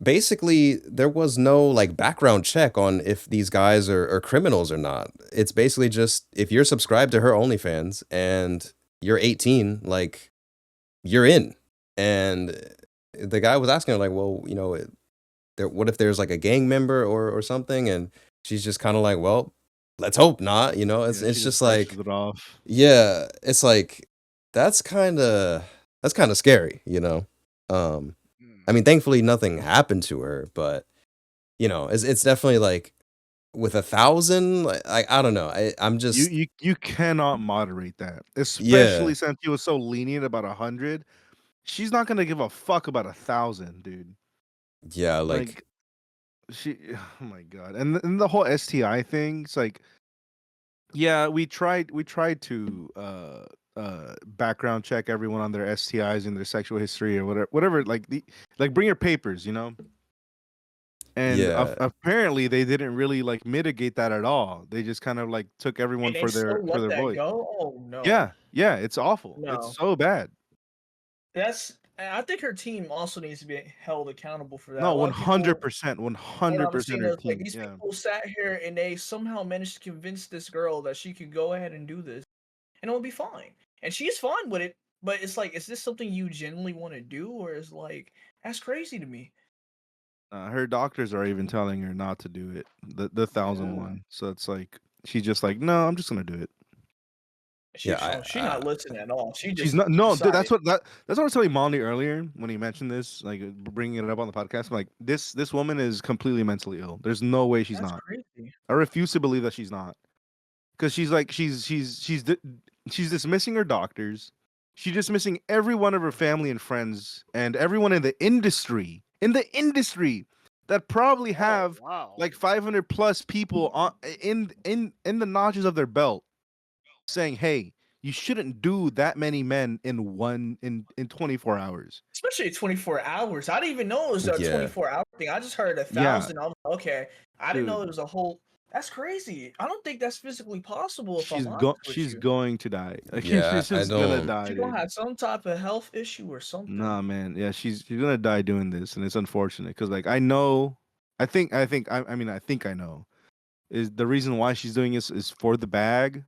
basically there was no like background check on if these guys are criminals or not. It's basically just if you're subscribed to her OnlyFans and you're 18, like you're in. And the guy was asking her like, well, what if there's like a gang member or something? And she's just kind of like, well, let's hope not. It's She just brushes like, it off. yeah, it's like that's kind of scary. I mean, thankfully nothing happened to her, but it's definitely like with 1,000, like I don't know. I'm just You cannot moderate that, yeah, especially since he was so lenient about 100. She's not gonna give a fuck about 1,000, dude. yeah, Like she, oh my god, and the whole STI thing. It's like, yeah, we tried to background check everyone on their STIs and their sexual history or whatever. Like bring your papers, And yeah. apparently they didn't really like mitigate that at all. They just kind of like took everyone And they for still their let that voice. go? Oh no. Yeah, it's awful. It's No. so bad. I think her team also needs to be held accountable for that. A No, lot of people 100%, what I'm 100% seeing her is like team. these Yeah. people sat here and they somehow managed to convince this girl that she could go ahead and do this and it'll be fine. And she's fine with it, but it's like, is this something you genuinely want to do? Or is like, that's crazy to me. Her doctors are even telling her not to do it. The 1,000 one. So it's like she's just like, no, I'm just gonna do it. She not listening at all. She just She's not. No, dude, decided. that's what I was telling Molly earlier when he mentioned this, like bringing it up on the podcast. I'm like, this woman is completely mentally ill. There's no way she's That's not. crazy. I refuse to believe that she's not, because she's like she's dismissing her doctors. She's dismissing every one of her family and friends and everyone in the industry that probably have like 500 plus people on in the notches of their belt saying, hey, You shouldn't do that many men in 24 hours. Especially 24 hours. I didn't even know it was a Yeah. 24-hour thing. I just heard Yeah. 1,000. I was like, okay. I didn't know Dude, there was a whole. That's crazy. I don't think that's physically possible. If I'm she's honest with she's you, going to die. Like, Yeah, she's I just gonna don't. die, she's gonna dude. have some type of health issue or something. Nah, man. Yeah, she's gonna die doing this, and it's unfortunate because like I know, I think I know is the reason why she's doing this is for the bag,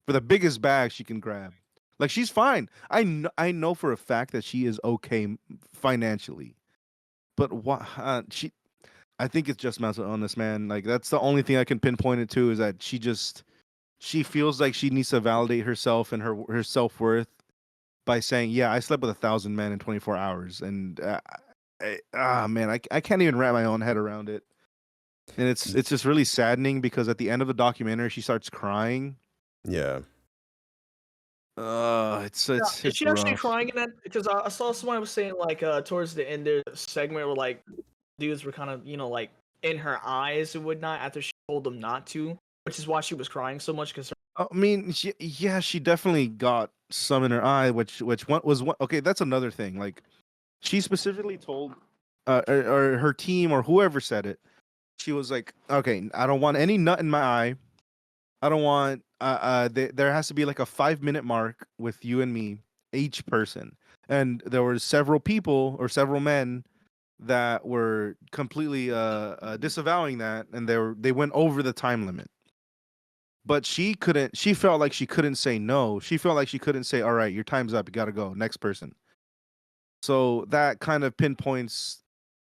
for the biggest bag she can grab. Like she's fine. I know for a fact that she is okay financially, but what she I think it's just mental illness, man. Like that's the only thing I can pinpoint it to is that she feels like she needs to validate herself and her self worth by saying, "Yeah, I slept with 1,000 men in 24 hours," and man, I can't even wrap my own head around it. And it's just really saddening because at the end of the documentary, she starts crying. Yeah. It's Is she actually rough. crying in that? Because I saw someone was saying like towards the end of the segment where like dudes were kind of like in her eyes and whatnot after she told them not to, which is why she was crying so much because I mean, she definitely got some in her eye, which one was what? Okay, that's another thing. Like, she specifically told, or her team or whoever said it. She was like, "Okay, I don't want any nut in my eye. I don't want. There has to be like a 5 minute mark with you and me, each person." And there were several people or several men that were completely disavowing that, and they went over the time limit. But she couldn't. She felt like she couldn't say no. She felt like she couldn't say, "All right, your time's up. You gotta go. Next person." So that kind of pinpoints,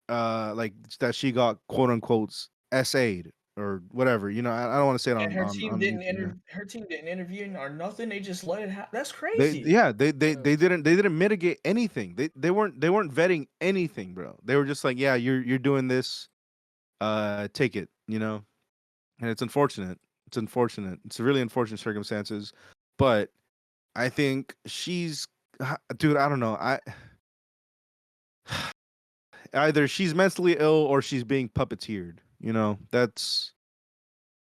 like that she got quote unquote SA'd or whatever. I don't want to say it and her on team YouTube. Yeah. her team didn't intervene or nothing. They just let it happen. That's They crazy. yeah they they, Yeah. they didn't they didn't mitigate anything. They weren't vetting anything, bro. They were just like, yeah, you're doing this. Take it. And it's unfortunate. It's unfortunate. It's really unfortunate circumstances, but I think dude. I don't know. Either she's mentally ill or she's being puppeteered. That's.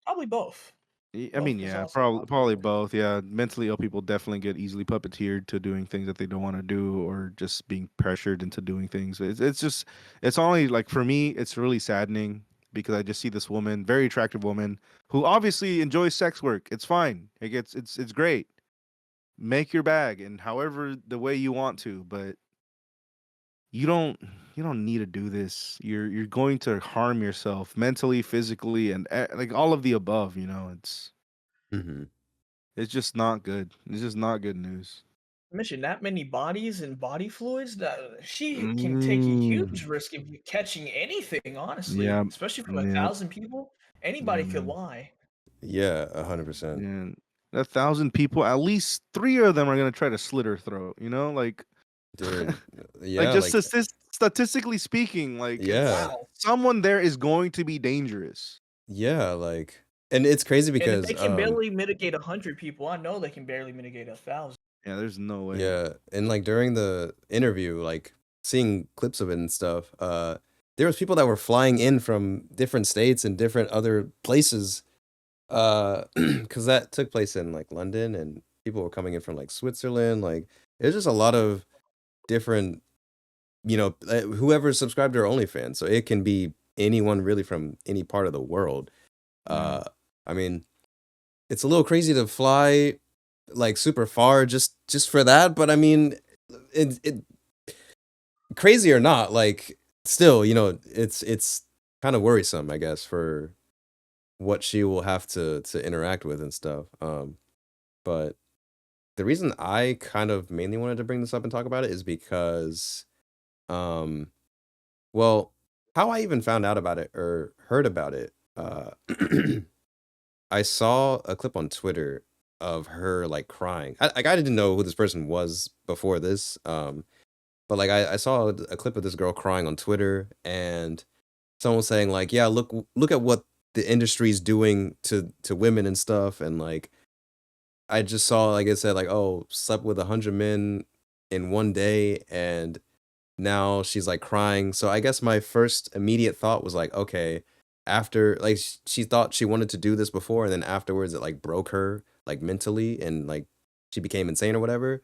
Probably both. I mean, Both is yeah, also probably possible. both. Yeah, mentally ill people definitely get easily puppeteered to doing things that they don't want to do, or just being pressured into doing things. It's only like for me, it's really saddening because I just see this woman, very attractive woman, who obviously enjoys sex work. It's fine. Like it's great. Make your bag and however the way you want to, but you don't you don't need to do this. You're going to harm yourself mentally, physically, and like all of the above. Hmm. It's just not good. It's just not good news. Mention that many bodies and body fluids that she can take a huge Mm, risk of catching anything. Honestly, yeah, especially from yeah, 1,000 people, yeah, anybody could man. lie. Yeah, 100%. And 1,000 people, at least 3 of them are gonna try to slit her throat. Like, Dude, like yeah, just like, statistically speaking, like yeah, Wow. someone there is going to be dangerous. yeah, like, and it's crazy And if because, they can barely mitigate 100 people, I know they can barely mitigate 1,000. Yeah, there's no way. yeah, and like during the interview, like seeing clips of it and stuff, there was people that were flying in from different states and different other places, because that took place in like London, and people were coming in from like Switzerland, like there's just a lot of different, whoever subscribed to our OnlyFans, so it can be anyone really from any part of the world. Yeah. I mean, it's a little crazy to fly like super far just for that, but I mean, it crazy or not, like still, it's kind of worrisome, I guess, for what she will have to interact with and stuff. But the reason I kind of mainly wanted to bring this up and talk about it is because, um, well, how I even found out about it or heard about it, I saw a clip on Twitter of her like crying. I didn't know who this person was before this, but like I saw a clip of this girl crying on Twitter, and someone was saying like, "Yeah, look at what the industry's doing to women and stuff," and like I just saw like it said like, "Oh, slept with 100 men in one day," and now she's like crying. So I guess my first immediate thought was like, okay, after like she thought she wanted to do this before, and then afterwards it like broke her like mentally and like she became insane or whatever.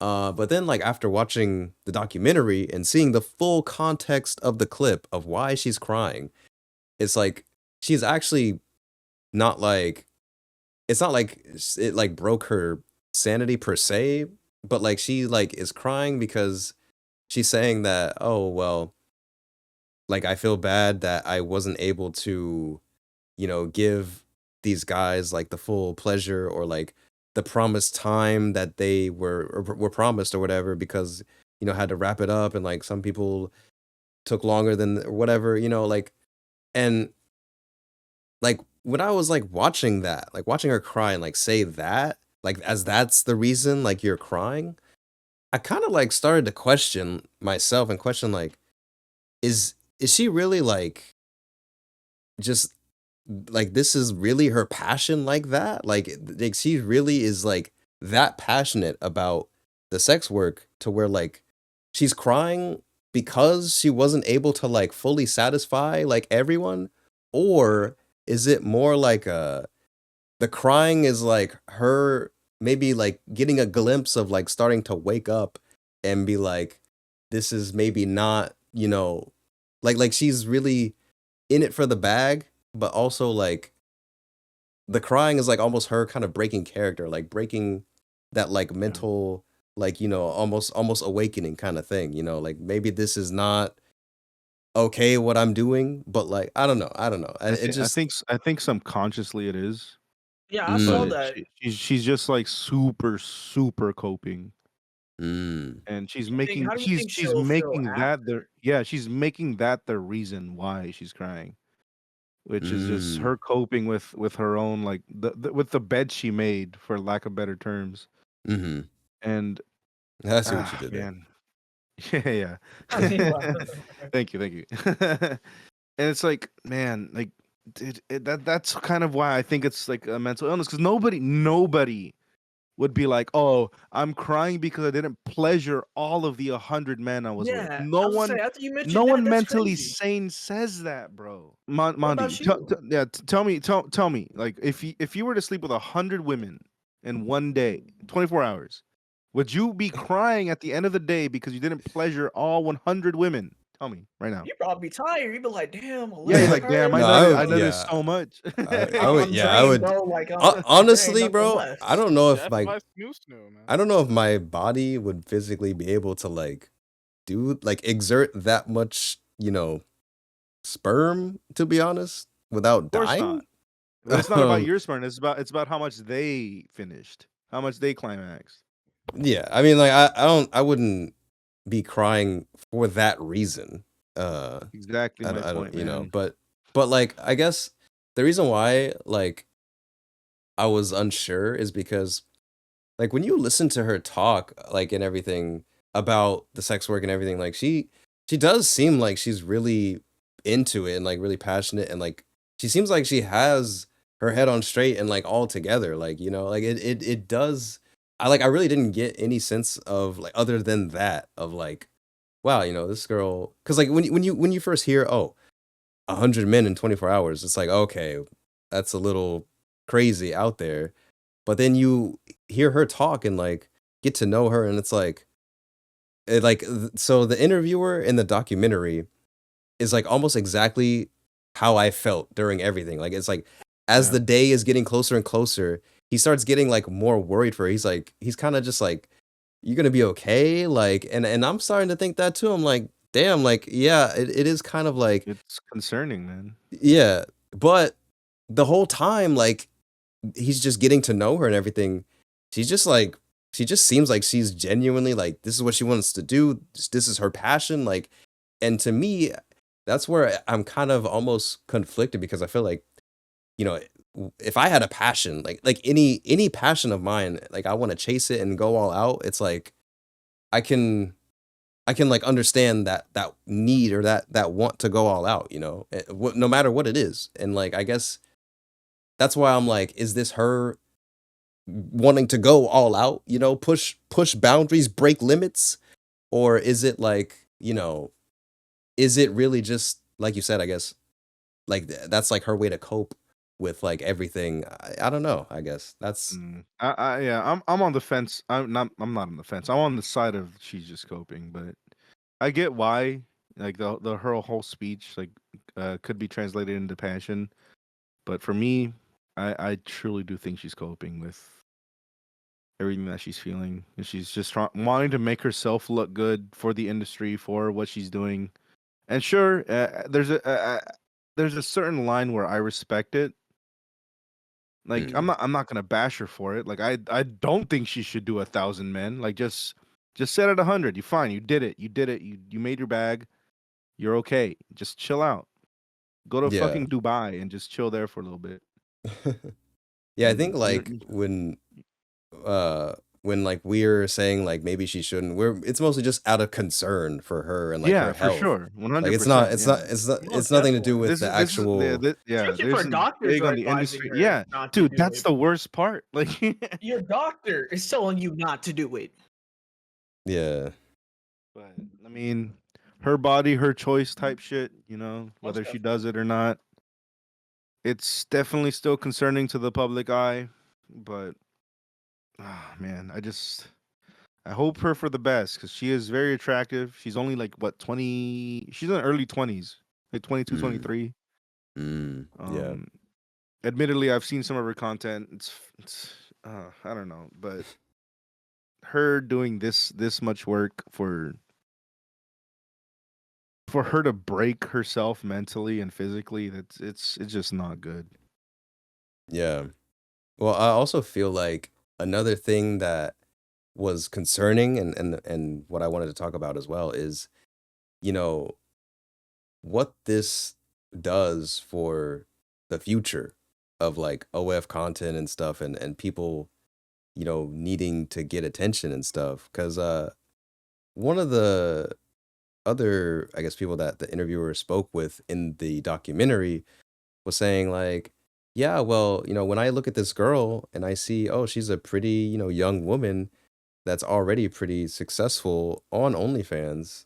But then like after watching the documentary and seeing the full context of the clip of why she's crying, it's like she's actually not like it's not like it like broke her sanity per se, but like she like is crying because she's saying that, oh well, like I feel bad that I wasn't able to, give these guys like the full pleasure or like the promised time that they were promised or whatever because had to wrap it up and like some people took longer than or whatever, like and like when I was like watching that, like watching her cry and like say that, like as that's the reason like you're crying, I kind of like started to question myself and question like is she really like just like this is really her passion like that? Like she really is like that passionate about the sex work to where like she's crying because she wasn't able to like fully satisfy like everyone? Or is it more like the crying is like her maybe like getting a glimpse of like starting to wake up and be like, this is maybe not, like she's really in it for the bag, but also like the crying is like almost her kind of breaking character, like breaking that like Yeah. mental, like, almost awakening kind of thing, like maybe this is not okay what I'm doing, but like I don't know. It just I think subconsciously it is, Yeah, I saw but mm, that. she's just like super coping, mm, and How do you think she's she'll feel making that after? the yeah she's making that the reason why she's crying, which is just mm, her coping with her own like with the bed she made, for lack of better terms, mm-hmm. and I see what you did there. man, yeah, I mean, yeah. well, Thank you. And it's like, man, like, dude, that's kind of why I think it's like a mental illness, because nobody would be like, oh, I'm crying because I didn't pleasure all of the 100 men I was with. yeah, I was gonna say after you No mentioned that, one that's mentally crazy. sane says that, bro. What Mondi, about you? yeah, tell me, like, if you were to sleep with 100 women in one day, 24 hours, would you be crying at the end of the day because you didn't pleasure all 100 women? Tell me right now. You probably be tired. You be like, damn, Yeah, you're 11 like, damn, No, I I would, noticed yeah, so much. I would, I'm yeah, I drained, would. bro. Like, there ain't Honestly, nothing bro, I left. don't know if Death like by snoo man. I don't know if my body would physically be able to like do like exert that much, sperm, to be honest, without Of course dying. not. But it's not about Um, your sperm. It's about how much they finished, how much they climaxed. yeah, I mean, like I wouldn't be crying for that reason. Uh, Exactly my I don't, point, man. but like I guess the reason why like I was unsure is because like when you listen to her talk like and everything about the sex work and everything, like she does seem like she's really into it and like really passionate and like she seems like she has her head on straight and like all together, like like it does. I really didn't get any sense of like other than that of like wow, this girl, because like when you first hear, oh, 100 men in 24 hours, it's like okay, that's a little crazy out there. But then you hear her talk and like get to know her and it's like so the interviewer in the documentary is like almost exactly how I felt during everything. Like it's like as Yeah. the day is getting closer and closer, he starts getting like more worried for her. He's kind of just like, you gonna be okay? Like and I'm starting to think that too. I'm like, damn, like yeah, it is kind of like It's concerning, man. yeah. But the whole time, like he's just getting to know her and everything. She's just like she just seems like she's genuinely like this is what she wants to do. This is her passion. Like, and to me, that's where I'm kind of almost conflicted because I feel like, you know, if I had a passion, like any passion of mine, like I want to chase it and go all out, it's like I can like understand that need or that want to go all out, no matter what it is. And like I guess that's why I'm like, is this her wanting to go all out, push boundaries, break limits? Or is it like, is it really just like you said, I guess, like that's like her way to cope with like everything. I don't know. I guess that's Yeah, I'm on the fence. I'm not on the fence. I'm on the side of she's just coping, but I get why. Like the her whole speech like could be translated into passion, but for me, I truly do think she's coping with everything that she's feeling. And she's just wanting to make herself look good for the industry for what she's doing. And sure, there's a certain line where I respect it. Like mm, I'm not gonna bash her for it. Like I don't think she should do 1,000 men. Like just set it 100. You fine. You did it. You did it. You made your bag. You're okay. Just chill out. Go to yeah. fucking Dubai and just chill there for a little bit. Yeah, I think You're like uh when like we're saying like maybe she shouldn't, we're it's mostly just out of concern for her and like her yeah, for health. sure. Like 100%. Yeah. it's Most nothing to do definitely. with This the is this is yeah, actual yeah. Especially if her This is doctors big are on the advising industry. her Yeah, not to dude, do that's it. the worst part. Like, Your doctor is telling you not to do it. yeah. but I mean, her body, her choice type shit. You know, Most whether she definitely. does it or not. It's definitely still concerning to the public eye, but man, I hope her for the best because she is very attractive. She's only like what 20? She's in her early 20s, like 22, Mm, 23. yeah. Um, admittedly, I've seen some of her content. It's I don't know, but her doing this much work for her to break herself mentally and physically, it's just not good. Yeah. Well, I also feel like another thing that was concerning and what I wanted to talk about as well is, you know, what this does for the future of like OF content and stuff and people, needing to get attention and stuff. Cause one of the other, I guess, people that the interviewer spoke with in the documentary was saying like, yeah, well, when I look at this girl and I see, oh, she's a pretty, young woman that's already pretty successful on OnlyFans.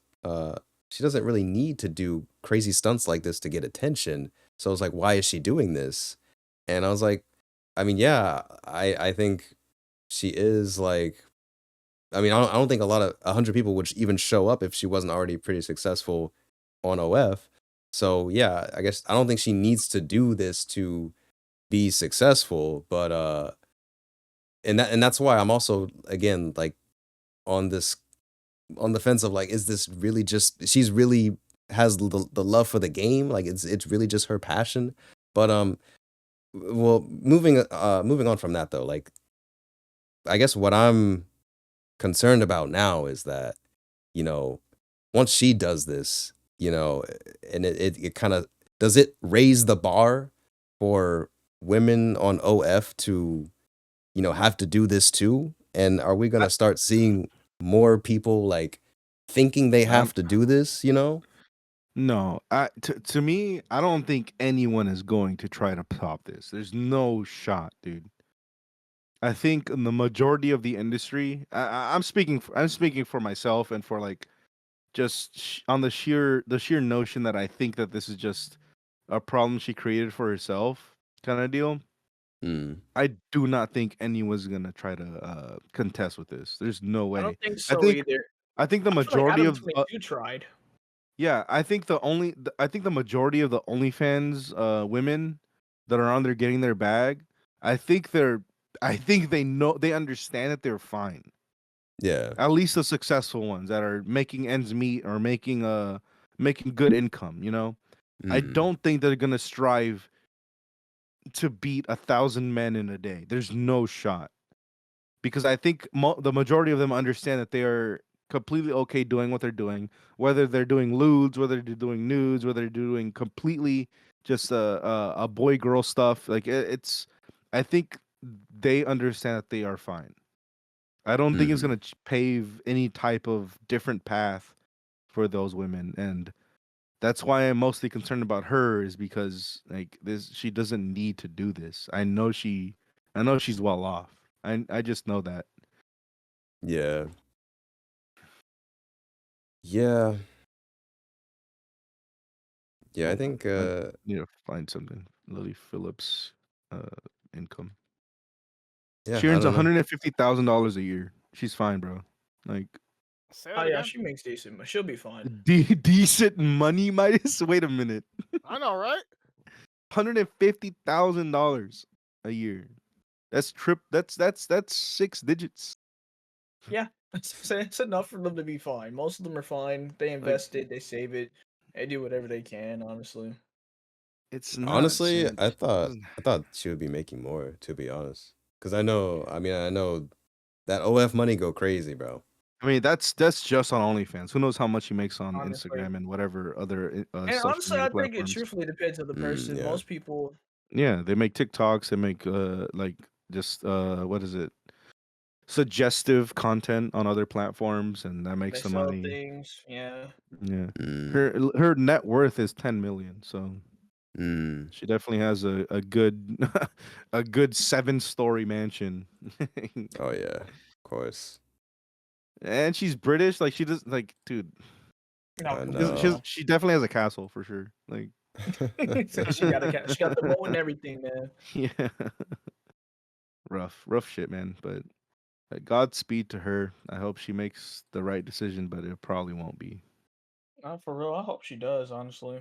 She doesn't really need to do crazy stunts like this to get attention. So it's like, why is she doing this? And I was like, I mean, yeah, I think she is like, I mean, I don't think a lot of 100 people would even show up if she wasn't already pretty successful on OF. So yeah, I guess I don't think she needs to do this to be successful, but and that's why I'm also again like on this on the fence of like, is this really just she's really has the love for the game? Like it's really just her passion. But well, moving on from that though, like I guess what I'm concerned about now is that, you know, once she does this, and it kind of does it raise the bar for women on OF to, have to do this too? And are we I, gonna start seeing more people like thinking they I'm have to do this? No, to me, I don't think anyone is going to try to top this. There's no shot, dude. I think in the majority of the industry, I'm speaking for myself and for like just on the sheer notion that I think that this is just a problem she created for herself kind of deal. Mm, I do not think anyone's gonna try to contest with this. There's no I way. don't think I so think either. I think the I feel like majority Adam of 22 tried. yeah, I think the majority of the OnlyFans women that are on there getting their bag, I think they're I think they understand that they're fine. yeah. At least the successful ones that are making ends meet or making good income, you know? I Mm, don't think they're gonna strive to beat 1,000 men in a day. There's no shot. Because I think the majority of them understand that they are completely okay doing what they're doing, whether they're doing lewds, whether they're doing nudes, whether they're doing completely just a boy girl stuff. Like it's, I think they understand that they are fine. I don't think it's mm, gonna pave any type of different path for those women, and that's why I'm mostly concerned about her is because like this, she doesn't need to do this. I know she's well off. I just know that. yeah. Yeah. Yeah, I Hold on. think I need to find something. Lilly Phillips. income. Yeah, She I earns don't know. $150,000 a year. She's fine, bro. Like Say Oh that yeah, again. she makes decent, but she'll be fine. decent money, Midas. Wait a minute. I know, right? $150,000 a year. That's trip. That's 6 digits. Yeah, it's enough for them to be fine. Most of them are fine. They Like invest it, they save it, they do whatever they can. Honestly, it's nuts, Honestly, man. I thought she would be making more, to be honest. Because I know that OF money go crazy, bro. I mean, that's just on OnlyFans. Who knows how much he makes on honestly, Instagram and whatever other and social honestly, media I think it platforms. truthfully depends on the person. Yeah. Most people, Yeah, they make TikToks. They make like just what is it? Suggestive content on other platforms, and that makes they the sell money. things. Yeah, Yeah, Mm, her net worth is 10 million. So mm. she definitely has a good a good 7-story mansion. Oh yeah, of course. And she's British. Like she does. Like, dude, no, I come on know. now. she definitely has a castle for sure. Like, So she got she got the bow and everything, man. yeah, rough shit, man. But Godspeed to her. I hope she makes the right decision, but it probably won't be. Not for real. I hope she does. Honestly,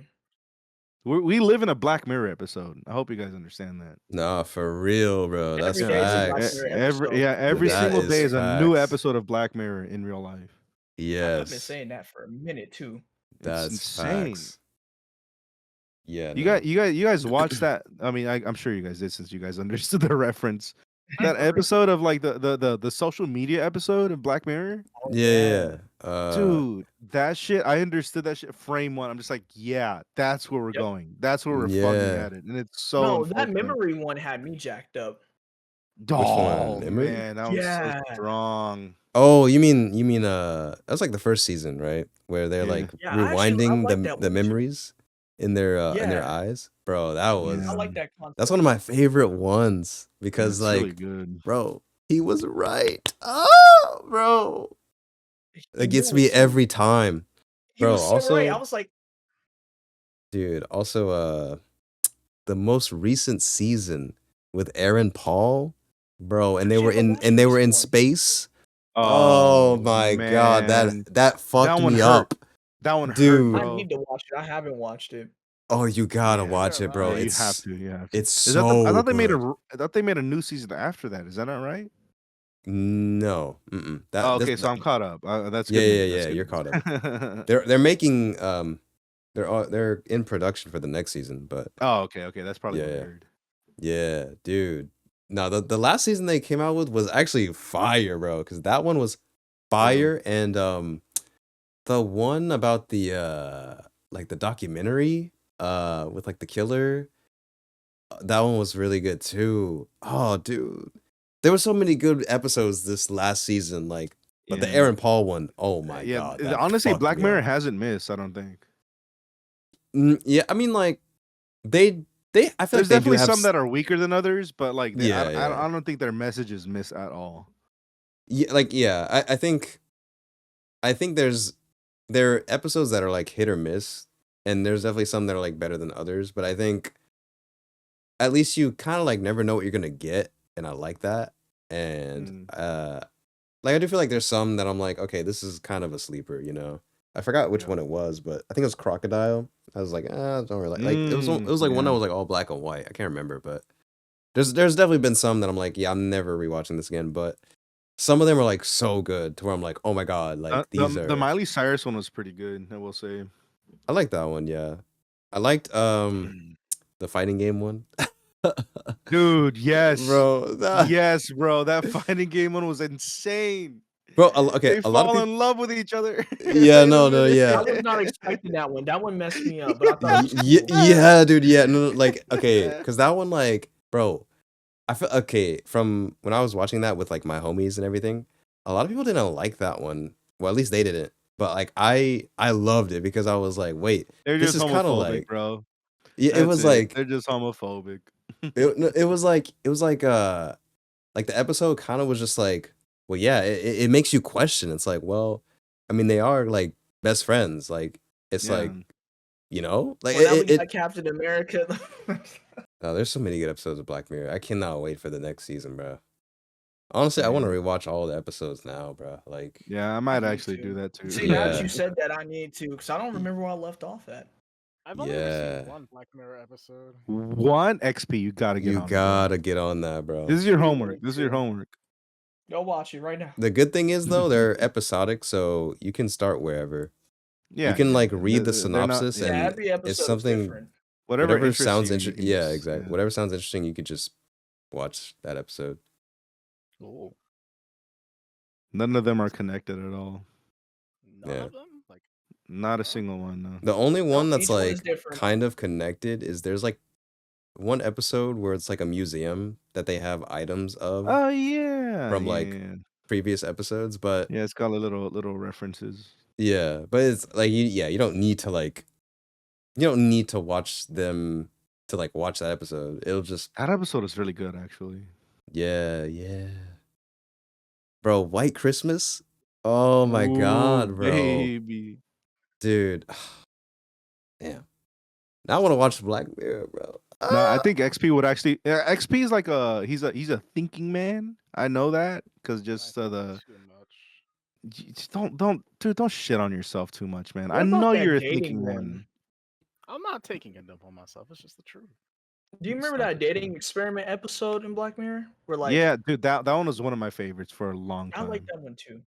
We live in a Black Mirror episode. I hope you guys understand that. Nah, for real, bro. That's every Yeah, day is a Black facts. Mirror episode. every That single is day is a new facts. episode of Black Mirror in real life. I've been Yes, saying that for a minute too. It's that's insane. facts. Yeah, You no. guys watched that? I mean, I'm sure you guys did since you guys understood the reference. That For real. episode of like the social media episode of Black Mirror, Oh, Yeah. dude, that shit. I understood that shit frame one. I'm just like, yeah, that's where we're Yep. going. That's where we're fucking Yeah. headed, and it's so No, that unfortunate. memory one had me jacked up. Which one? Oh Memory? man, that was so Yeah. strong. Oh, you mean that's like the first season, right? Where they're Yeah. like Yeah, I rewinding like that the one too. memories in their Yeah. eyes. Bro, that was Yeah. I like that that's concept. one of my favorite ones because It's really like, good. bro, he was right. Oh, bro. He It knew gets it me so every time. he Bro, was so right. I also, was like, dude, also the most recent season with Aaron Paul, bro, and they actually were haven't in watched the they were recent in one. space. Oh Oh my god, man, that fucked that one me hurt. up, That one hurt, dude. I bro. need to watch it. I haven't watched it. Oh, you gotta Yeah, watch it, bro. yeah, you have It's to. You have to. it's Is that the? I so thought they made good. I thought they made a new season after that. Is that not right? No, that Oh, this, okay, so I'm caught up. That's yeah, good yeah, news. That's yeah. good You're caught up. news. They're making they're in production for the next season, but Oh, okay. That's probably yeah, what I yeah, heard. yeah, dude. No, the last season they came out with was actually fire, bro. Because that one was fire, and the one about the like the documentary with like the killer, that one was really good too. Oh, dude. There were so many good episodes this last season, like, but the Yeah. Aaron Paul one, oh my Yeah. god, that Honestly, fucked Black me Mirror up. hasn't missed. I don't think. Yeah, I mean, like, they, I feel There's like they do definitely have, some that are weaker than others, but like, yeah, yeah, I don't think their messages miss at all. yeah, like, yeah. I think there are episodes that are like hit or miss, and there's definitely some that are like better than others. But I think at least you kind of like never know what you're gonna get, and I like that. And like I do feel like there's some that I'm like, okay, this is kind of a sleeper, you know. I forgot which one it was, but I think it was Crocodile. I was like, I don't really like it was like one that was like all black and white. I can't remember, but there's definitely been some that I'm like, yeah, I'm never rewatching this again. But some of them are like so good to where I'm like, oh my god, like these the are. Miley Cyrus one was pretty good. I will say. I like that one, yeah. I liked the fighting game one. Dude, yes, Bro, yes, bro. That fighting game one was insane. Bro, okay, They a lot of fall people. in love with each other. Yeah, no, yeah. I was not expecting that one. That one messed me up, but I thought it was cool. Yeah, dude, yeah, no, like, okay, because that one, like, bro, I feel okay from when I was watching that with like my homies and everything. A lot of people didn't like that one. Well, at least they didn't. But like, I loved it because I was like, wait, They're this just is kind of homophobic, like, bro. yeah, it That's was it. like, They're just homophobic. it was like the episode kind of was just like, well, yeah, it makes you question. It's like, well, I mean, they are like best friends. Like, it's like, you know, like Well, now we got Captain America. Oh, there's so many good episodes of Black Mirror. I cannot wait for the next season, bro. Honestly, I want to Same. rewatch all the episodes now, bro. Like, Yeah, I might Me actually do too. that too. See, now that yeah, you said that, I need to, because I don't remember where I left off at. I've only ever yeah. seen one Black Mirror episode. One XP, you gotta get You on it, bro. gotta get on that, bro. This is your Me homework. This is your too. homework. Go watch it right now. The good thing is though, they're episodic, so you can start wherever. You Yeah, can yeah, like yeah. read the They're not. synopsis Yeah, and every it's episode is something different. Whatever whatever interests sounds you, you interesting. can Yeah, just exactly. yeah. Whatever sounds interesting, you could just watch that episode. Oh, None of them are connected at all. none Yeah. of them. Like, Not a no? single one. No. The only one that's each one is like different. kind of connected is there's like one episode where it's like a museum that they have items of Oh yeah, from yeah, like yeah. previous episodes, but Yeah, it's got a little references. yeah, but it's like you don't need to like you don't need to watch them to like watch that episode. It'll just That episode is really good, actually. yeah. Bro, White Christmas? Oh my god, Ooh, bro. baby. Dude. Damn. Now I want to watch Black Mirror, bro. No, I Ah! think XP would actually. XP is like he's a thinking man. I know that because just I the think too much. just don't shit on yourself too much, man. What I about know that you're a dating thinking one? man. I'm not taking a dump on myself. It's just the truth. Do you remember Stop that it, dating man. experiment episode in Black Mirror? Where like Yeah, dude, that one was one of my favorites for a long I like time. that one too.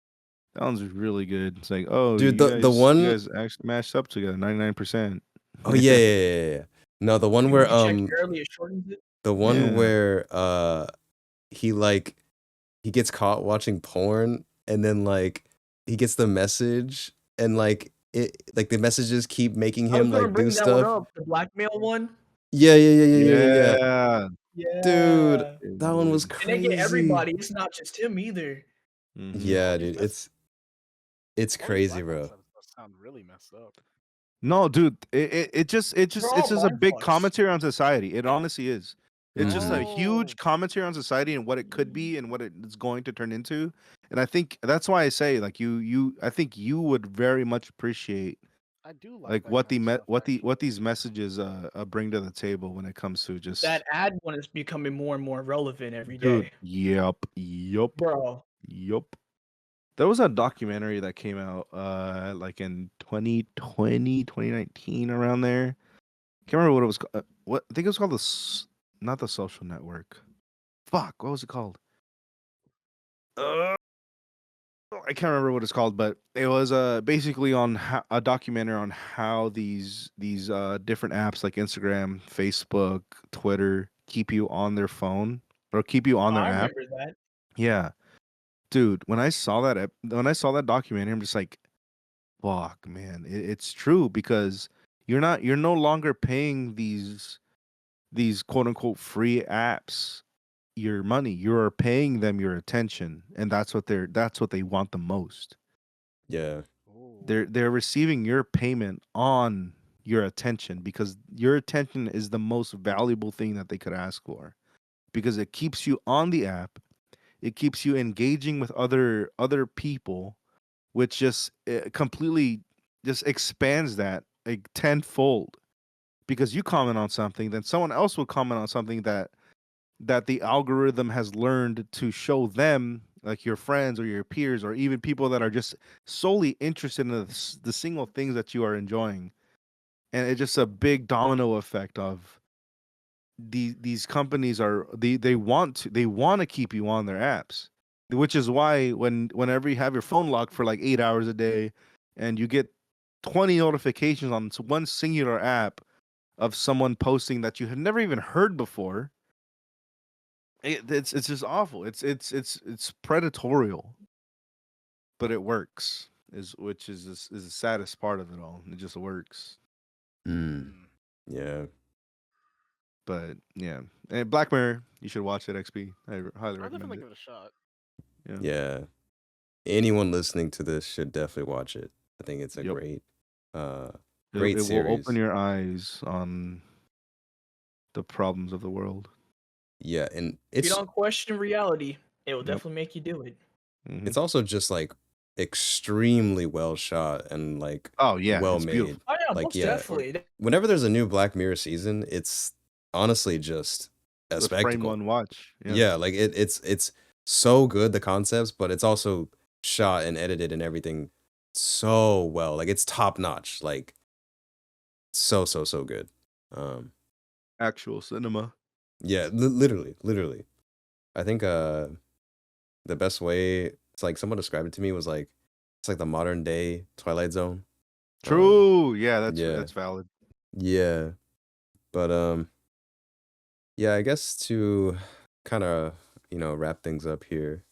That one's really good. It's like, oh, Dude, you the guys one actually matched up together, 99%. oh yeah. No, the one If where you check early, it shortens it. the one Yeah. where he like he gets caught watching porn and then like he gets the message and like it like the messages keep making I was him gonna like bring do that one stuff. up, the blackmail one. Yeah. Yeah. Dude, Yeah. that one was Dude. And they get crazy. everybody. It's not just him either. Mhm. Yeah, All these dude, mess- it's all these crazy, black bro. ones sound really messed up. No, dude, it's just all it's just a mind big fucks. commentary on society. It honestly is. It's just a Oh. huge commentary on society and what it could be and what it's going to turn into. And I think that's why I say like I think you would very much appreciate I do like that what kind of stuff, what actually. these messages bring to the table when it comes to just That ad one is becoming more and more relevant every dude. day. Yep. Bro. There was a documentary that came out like in 2020, 2019 around there. Can't remember what it was what I think it was called not the Social Network. Fuck, what was it called? I can't remember what it's called, but it was basically on a documentary on how these different apps like Instagram, Facebook, Twitter keep you on their phone or keep you on their I app. remember that. Yeah, dude. When I saw that documentary, I'm just like, fuck, man, it's true because you're no longer paying these quote unquote free apps your money. You're paying them your attention, and that's what they want the most. Yeah. Ooh. They're receiving your payment on your attention because your attention is the most valuable thing that they could ask for because it keeps you on the app, it keeps you engaging with other people, which just completely just expands that like tenfold because you comment on something, then someone else will comment on something that the algorithm has learned to show them, like your friends or your peers or even people that are just solely interested in the single things that you are enjoying. And it's just a big domino effect of these companies are they want to keep you on their apps, which is why whenever you have your phone locked for like 8 hours a day and you get 20 notifications on one singular app of someone posting that you have never even heard before, it's just awful. It's predatorial, but it works. Which is the saddest part of it all. It just works. Mm. Yeah. But yeah, and Black Mirror, you should watch it. XP, I highly I'll recommend definitely it. give it a shot. Yeah. Anyone listening to this should definitely watch it. I think it's a Yep. great It series. will open your eyes on the problems of the world. Yeah, and If you it's don't question reality, it will Yep. definitely make you do it. Mhm. it's also just like extremely well shot and like Oh yeah, well it's made. beautiful. Oh yeah, Like most yeah, definitely. whenever there's a new Black Mirror season, it's honestly just a The frame spectacle. one watch. Yeah, like it's so good, the concepts, but it's also shot and edited and everything so well. Like it's top notch. Like so good. Um Actual cinema. yeah, literally. I think the best way it's like someone described it to me was like it's like the modern day Twilight Zone. True. Yeah, yeah. that's valid. Yeah. But yeah, I guess to kind of, wrap things up here.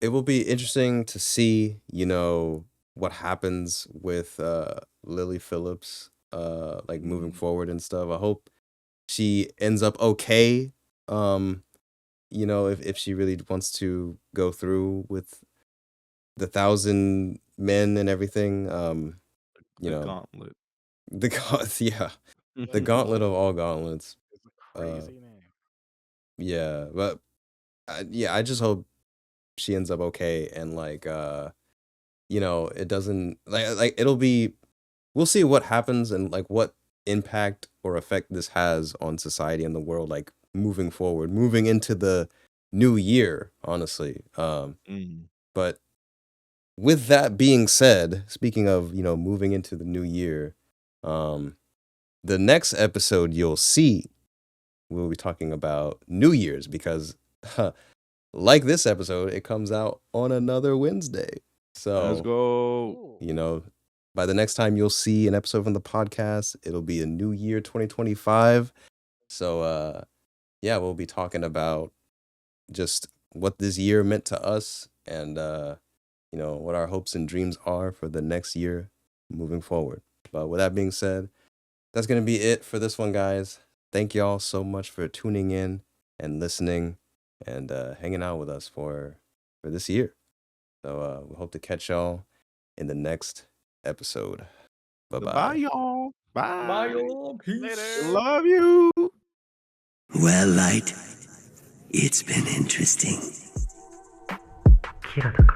It will be interesting to see, what happens with Lilly Phillips like moving forward and stuff. I hope she ends up okay. If she really wants to go through with the 1,000 men and everything. You The know, gauntlet. yeah, the Lily gauntlet of Phillips all gauntlets. It's a Uh, crazy name. yeah, but yeah, I just hope she ends up okay and like it doesn't like it'll be we'll see what happens and like what impact or effect this has on society and the world like moving forward, moving into the new year, honestly. But with that being said, speaking of, moving into the new year, the next episode you'll see we'll be talking about New Year's because like this episode, it comes out on another Wednesday. So Let's go. Ooh. By the next time you'll see an episode from the podcast, it'll be a new year 2025. So yeah, we'll be talking about just what this year meant to us and what our hopes and dreams are for the next year moving forward. But with that being said, that's going to be it for this one, guys. Thank y'all so much for tuning in and listening and hanging out with us for this year. So we hope to catch y'all in the next episode. Bye Bye, bye. y'all. Bye, Bye. y'all. Peace. Later. Love you. Well, Light, it's been interesting. キラとか